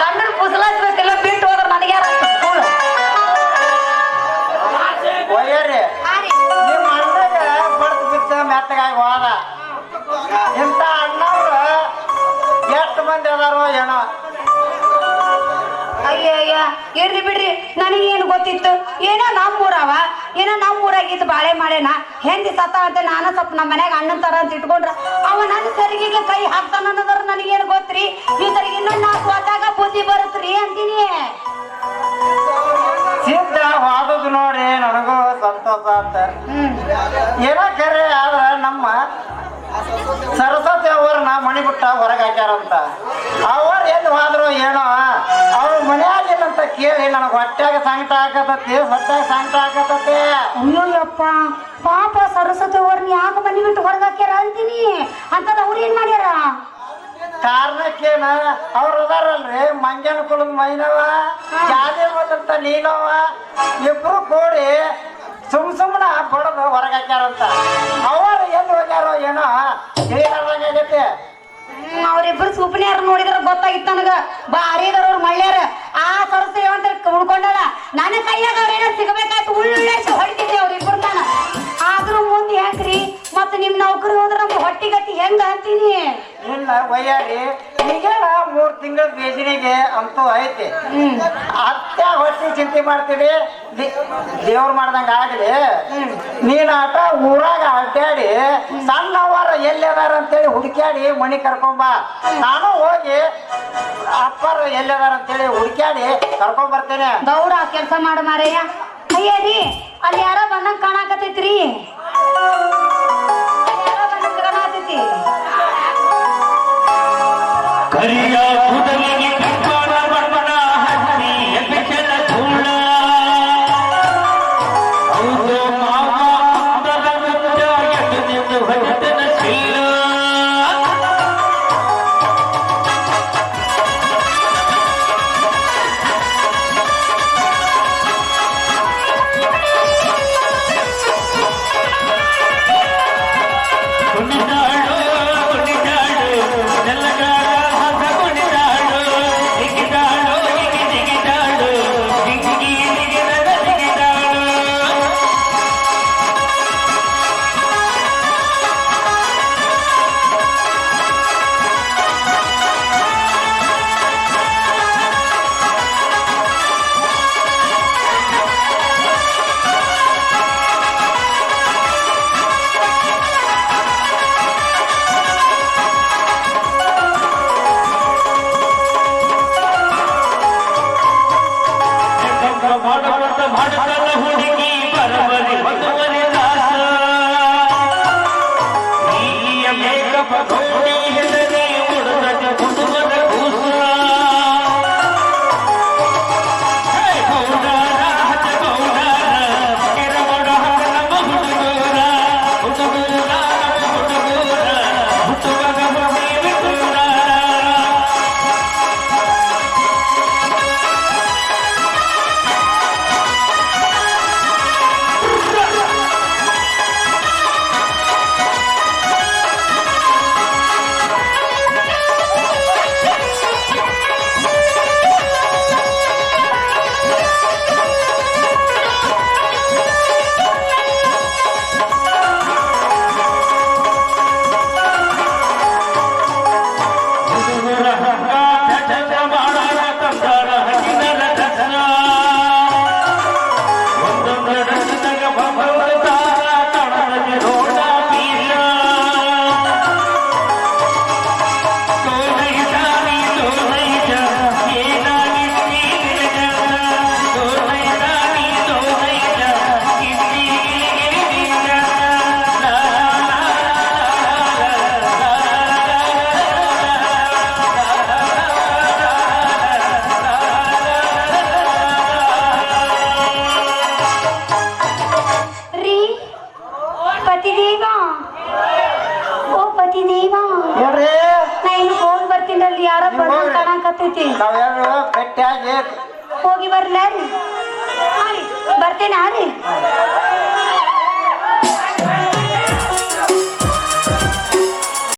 ಗಂಡನ ಕುಸಲಾಸ್ಬೇಕೆಲ್ಲ ಬಿಟ್ಟು ಹೋದ್ರ ನನಗೆ ಒಯ್ಯಾರಿ ನಿಮ್ಮ ಅಣ್ಣಗ ಬಡ್ದು ಬಿದ್ದ ಮೆತ್ತಗಾಗಿ ಹೋದ. ಇಂಥ ಅಣ್ಣವ್ರು ಎಷ್ಟು ಮಂದಿ ಅದಾರೋ ಏನೋ. ಅಯ್ಯ ಇರ್ಲಿ ಬಿಡ್ರಿ, ನನಗೇನು ಗೊತ್ತಿತ್ತು? ಏನೋ ನಮ್ಮೂರವ, ಏನೋ ನಮ್ಮೂರಾಗಿದ್ದು ಬಾಳೆ ಮಾಡೆನ ಹೆಂದಿ ಸತ್ತ ಅಂತ ನಾನು ಸ್ವಲ್ಪ ನಮ್ಮ ಮನ್ಯಾಗ ಅಣ್ಣನ ತರ ಅಂತ ಇಟ್ಕೊಂಡ್ರ ಅವ ನನ್ನ ಸರಿಗೆಗೆ ಕೈ ಹಾಕ್ತಾನ ಅನ್ನೋದ್ರ ನನಗೇನು ಗೊತ್ತ್ರಿ? ಈ ಸರಿ ಇನ್ನೊಂದು ನಾಲ್ಕು ಹೋದಾಗ ಬುದ್ಧಿ ಬರುತ್ತ್ರಿ ಅಂತೀನಿ. ಸಿದ್ಧ ವಾದದ್ ನೋಡಿ ನನಗೂ ಸಂತೋಷ ಅಂತ. ಏನೋ ಕರೆ ಆದ್ರ ನಮ್ಮ ಸರಸ್ವತಿ ಅವ್ರನ್ನ ಮಣಿ ಬಿಟ್ಟ ಹೊರಗೆ ಹಾಕ್ಯಾರಂತ. ಅವ್ರು ಎಲ್ಲಿ ಹೋದ್ರು ಏನೋ ಅವ್ರ ಮನೆಯಾಗಿಲ್ಲಂತ ಕೇಳಿ ನನಗೆ ಹೊಟ್ಯಾಗ ಸಂಕಟ ಆಗತತಿ, ಹೊಟ್ಯಾಗ ಸಂಕಟ ಆಗತತಿ. ಅಯ್ಯೋಯಪ್ಪ ಪಾಪ ಸರಸ್ವತಿ ಅವ್ರನ್ನ ಯಾಕೆ ಮನೆ ಬಿಟ್ಟು ಹೊರಗೆ ಹಾಕ್ಯಾರ ಅಂತೀನಿ. ಅಂತದ ಅವ್ರು ಏನ್ ಮಾಡ್ಯಾರ? ಕಾರಣಕ್ಕೇನ ಅವ್ರು ಅದಾರಲ್ರಿ ಮಂಜನ ಕುಲದ ಮೈನವ ಜಾಲಿ ಮತ್ತಂತ ನೀನವ ಇಬ್ರು ಕೂಡಿ ಸುಮ್ಮನ ಬಡದು ಹೊರಗೆ ಹಾಕ್ಯಾರಂತ. ಅವರು ಎಲ್ಲಿ ಹೋಗ್ಯಾರೋ ಏನೋ ತಿಳಿಲಾರ್ದಂಗೈತೆ. ಅವ್ರಿಬ್ರು ಸೂಪನ್ಯಾರ ನೋಡಿದ್ರ ಗೊತ್ತಾಗಿತ್ತು ನನಗ. ಬಾರಿದಾರ ಅವ್ರು ಮಳ್ಳ್ಯಾರ. ಆ ಸರಸ್ವತಿ ಅಂತ ಉಳ್ಕೊಂಡಾಳ. ನನ್ನ ಕೈಯಾಗ ಅವ್ರೇನೋ ಸಿಗಬೇಕಾಯ್ತು, ಉಳ್ಳೆಸಿ ಹೊಡಿತಿದ್ದೆ ಅವ್ರಿಬ್ರು. ನಾನು ಆದ್ರೂ ಮುಂದೆ ಹೆಂಗ್ರಿ ಮತ್ತ ನಿಮ್ ನೌಕರಿ ಹೋದ್ರ ನಮ್ಗೆ ಹೊಟ್ಟಿಗತಿ ಹೆಂಗ ಅಂತೀನಿ. ಇಲ್ಲ ವಯ್ಯಾರಿ ಈಗೇನ 3 ತಿಂಗಳ ಬೇಸಿನಿಗೆ ಅಂತೂ ಐತಿ. ಅತ್ಯ ಹೊಟ್ಟಿ ಚಿಂತೆ ಮಾಡ್ತೀವಿ, ದೇವ್ರು ಮಾಡ್ದಂಗ ಆಗ್ಲಿ. ನೀನ್ ಆಟ ಊರಾಗ ಅಡ್ಡಾಡಿ ಸಣ್ಣವರ ಎಲ್ಲದಾರ ಅಂತೇಳಿ ಹುಡುಕ್ಯಾಡಿ ಮಣಿ ಕರ್ಕೊಂಬ. ನಾನು ಹೋಗಿ ಅಪ್ಪರ ಎಲ್ಲದಾರ ಅಂತೇಳಿ ಹುಡುಕ್ಯಾಡಿ ಕರ್ಕೊಂಡ್ ಬರ್ತೇನೆ. ಗೌಡ ಕೆಲಸ ಮಾಡ ಮಾರಯ್ಯ. ಅಯ್ಯ ರೀ, ಅಲ್ಲಿ ಯಾರೋ ಬಂದಂಗ ಕಾಣಕತ್ತೈತ್ರಿ. ಕಾಣಕತ್ತೈತಿ. ಕರಿಯ ಕೂದಲಿಗೆ ಕಿಕ್ಕೋಣ ಬಣ್ಣ ಹಚ್ಚಿ ಎಬ್ಬಿಸಲ ಧೂಳ. ಹೌದು ಮಾವ ಅಂದದ ಮುಚ್ಚ ಎದ್ದು ಹೊಡೆದನ ಶೀಲ. ಕುಣಿದಾಡು ಕುಣಿದಾಡು ನೆಲಗಾಲ ಹಸ ಕುಣಿದಾಡು, ಜಿಗಿದಾಡು ಜಿಗಿದಾಡು ಜಿಗಿ ಜಿಗಿದ ಜಿಗಿದಾಡು. ಮಾಡುತ್ತ ಹುಡುಗಿ ಬರಬರಿ ಬದುವರಿ ದಾಸ. ನೀಲಿಯ ಮೇಕಪ ಗೋಡಿ ಹೆದರಿ ಉಡುತ್ತ ಕುಟುಂಬದ ಕೂಸ. ಗೌಡರ ಹತ ಗೌಡರ ಕೆರವಡ ನಮ್ಮ ಹುಡುಗರ ಹುಡುಗರ ಹುಡುಗರ ಹುಟ್ಟುವಾಗ ಹುಡುಗಿ ಬಿಟ್ಟೂರ. ಹೇಳ್ರಿ ನಾ ಇನ್ನು ಹೋಗಿ ಬರ್ತೀನಿ. ಅಲ್ಲಿ ಯಾರೋ ಬಂದು ಕಾಣಕತ್ತೈತಿ. ನಾವ್ಯಾರು ಭೇಟಿಯಾಗಿ ಹೋಗಿ ಬರ್ಲಾರಿ. ಬರ್ತೇನೆ.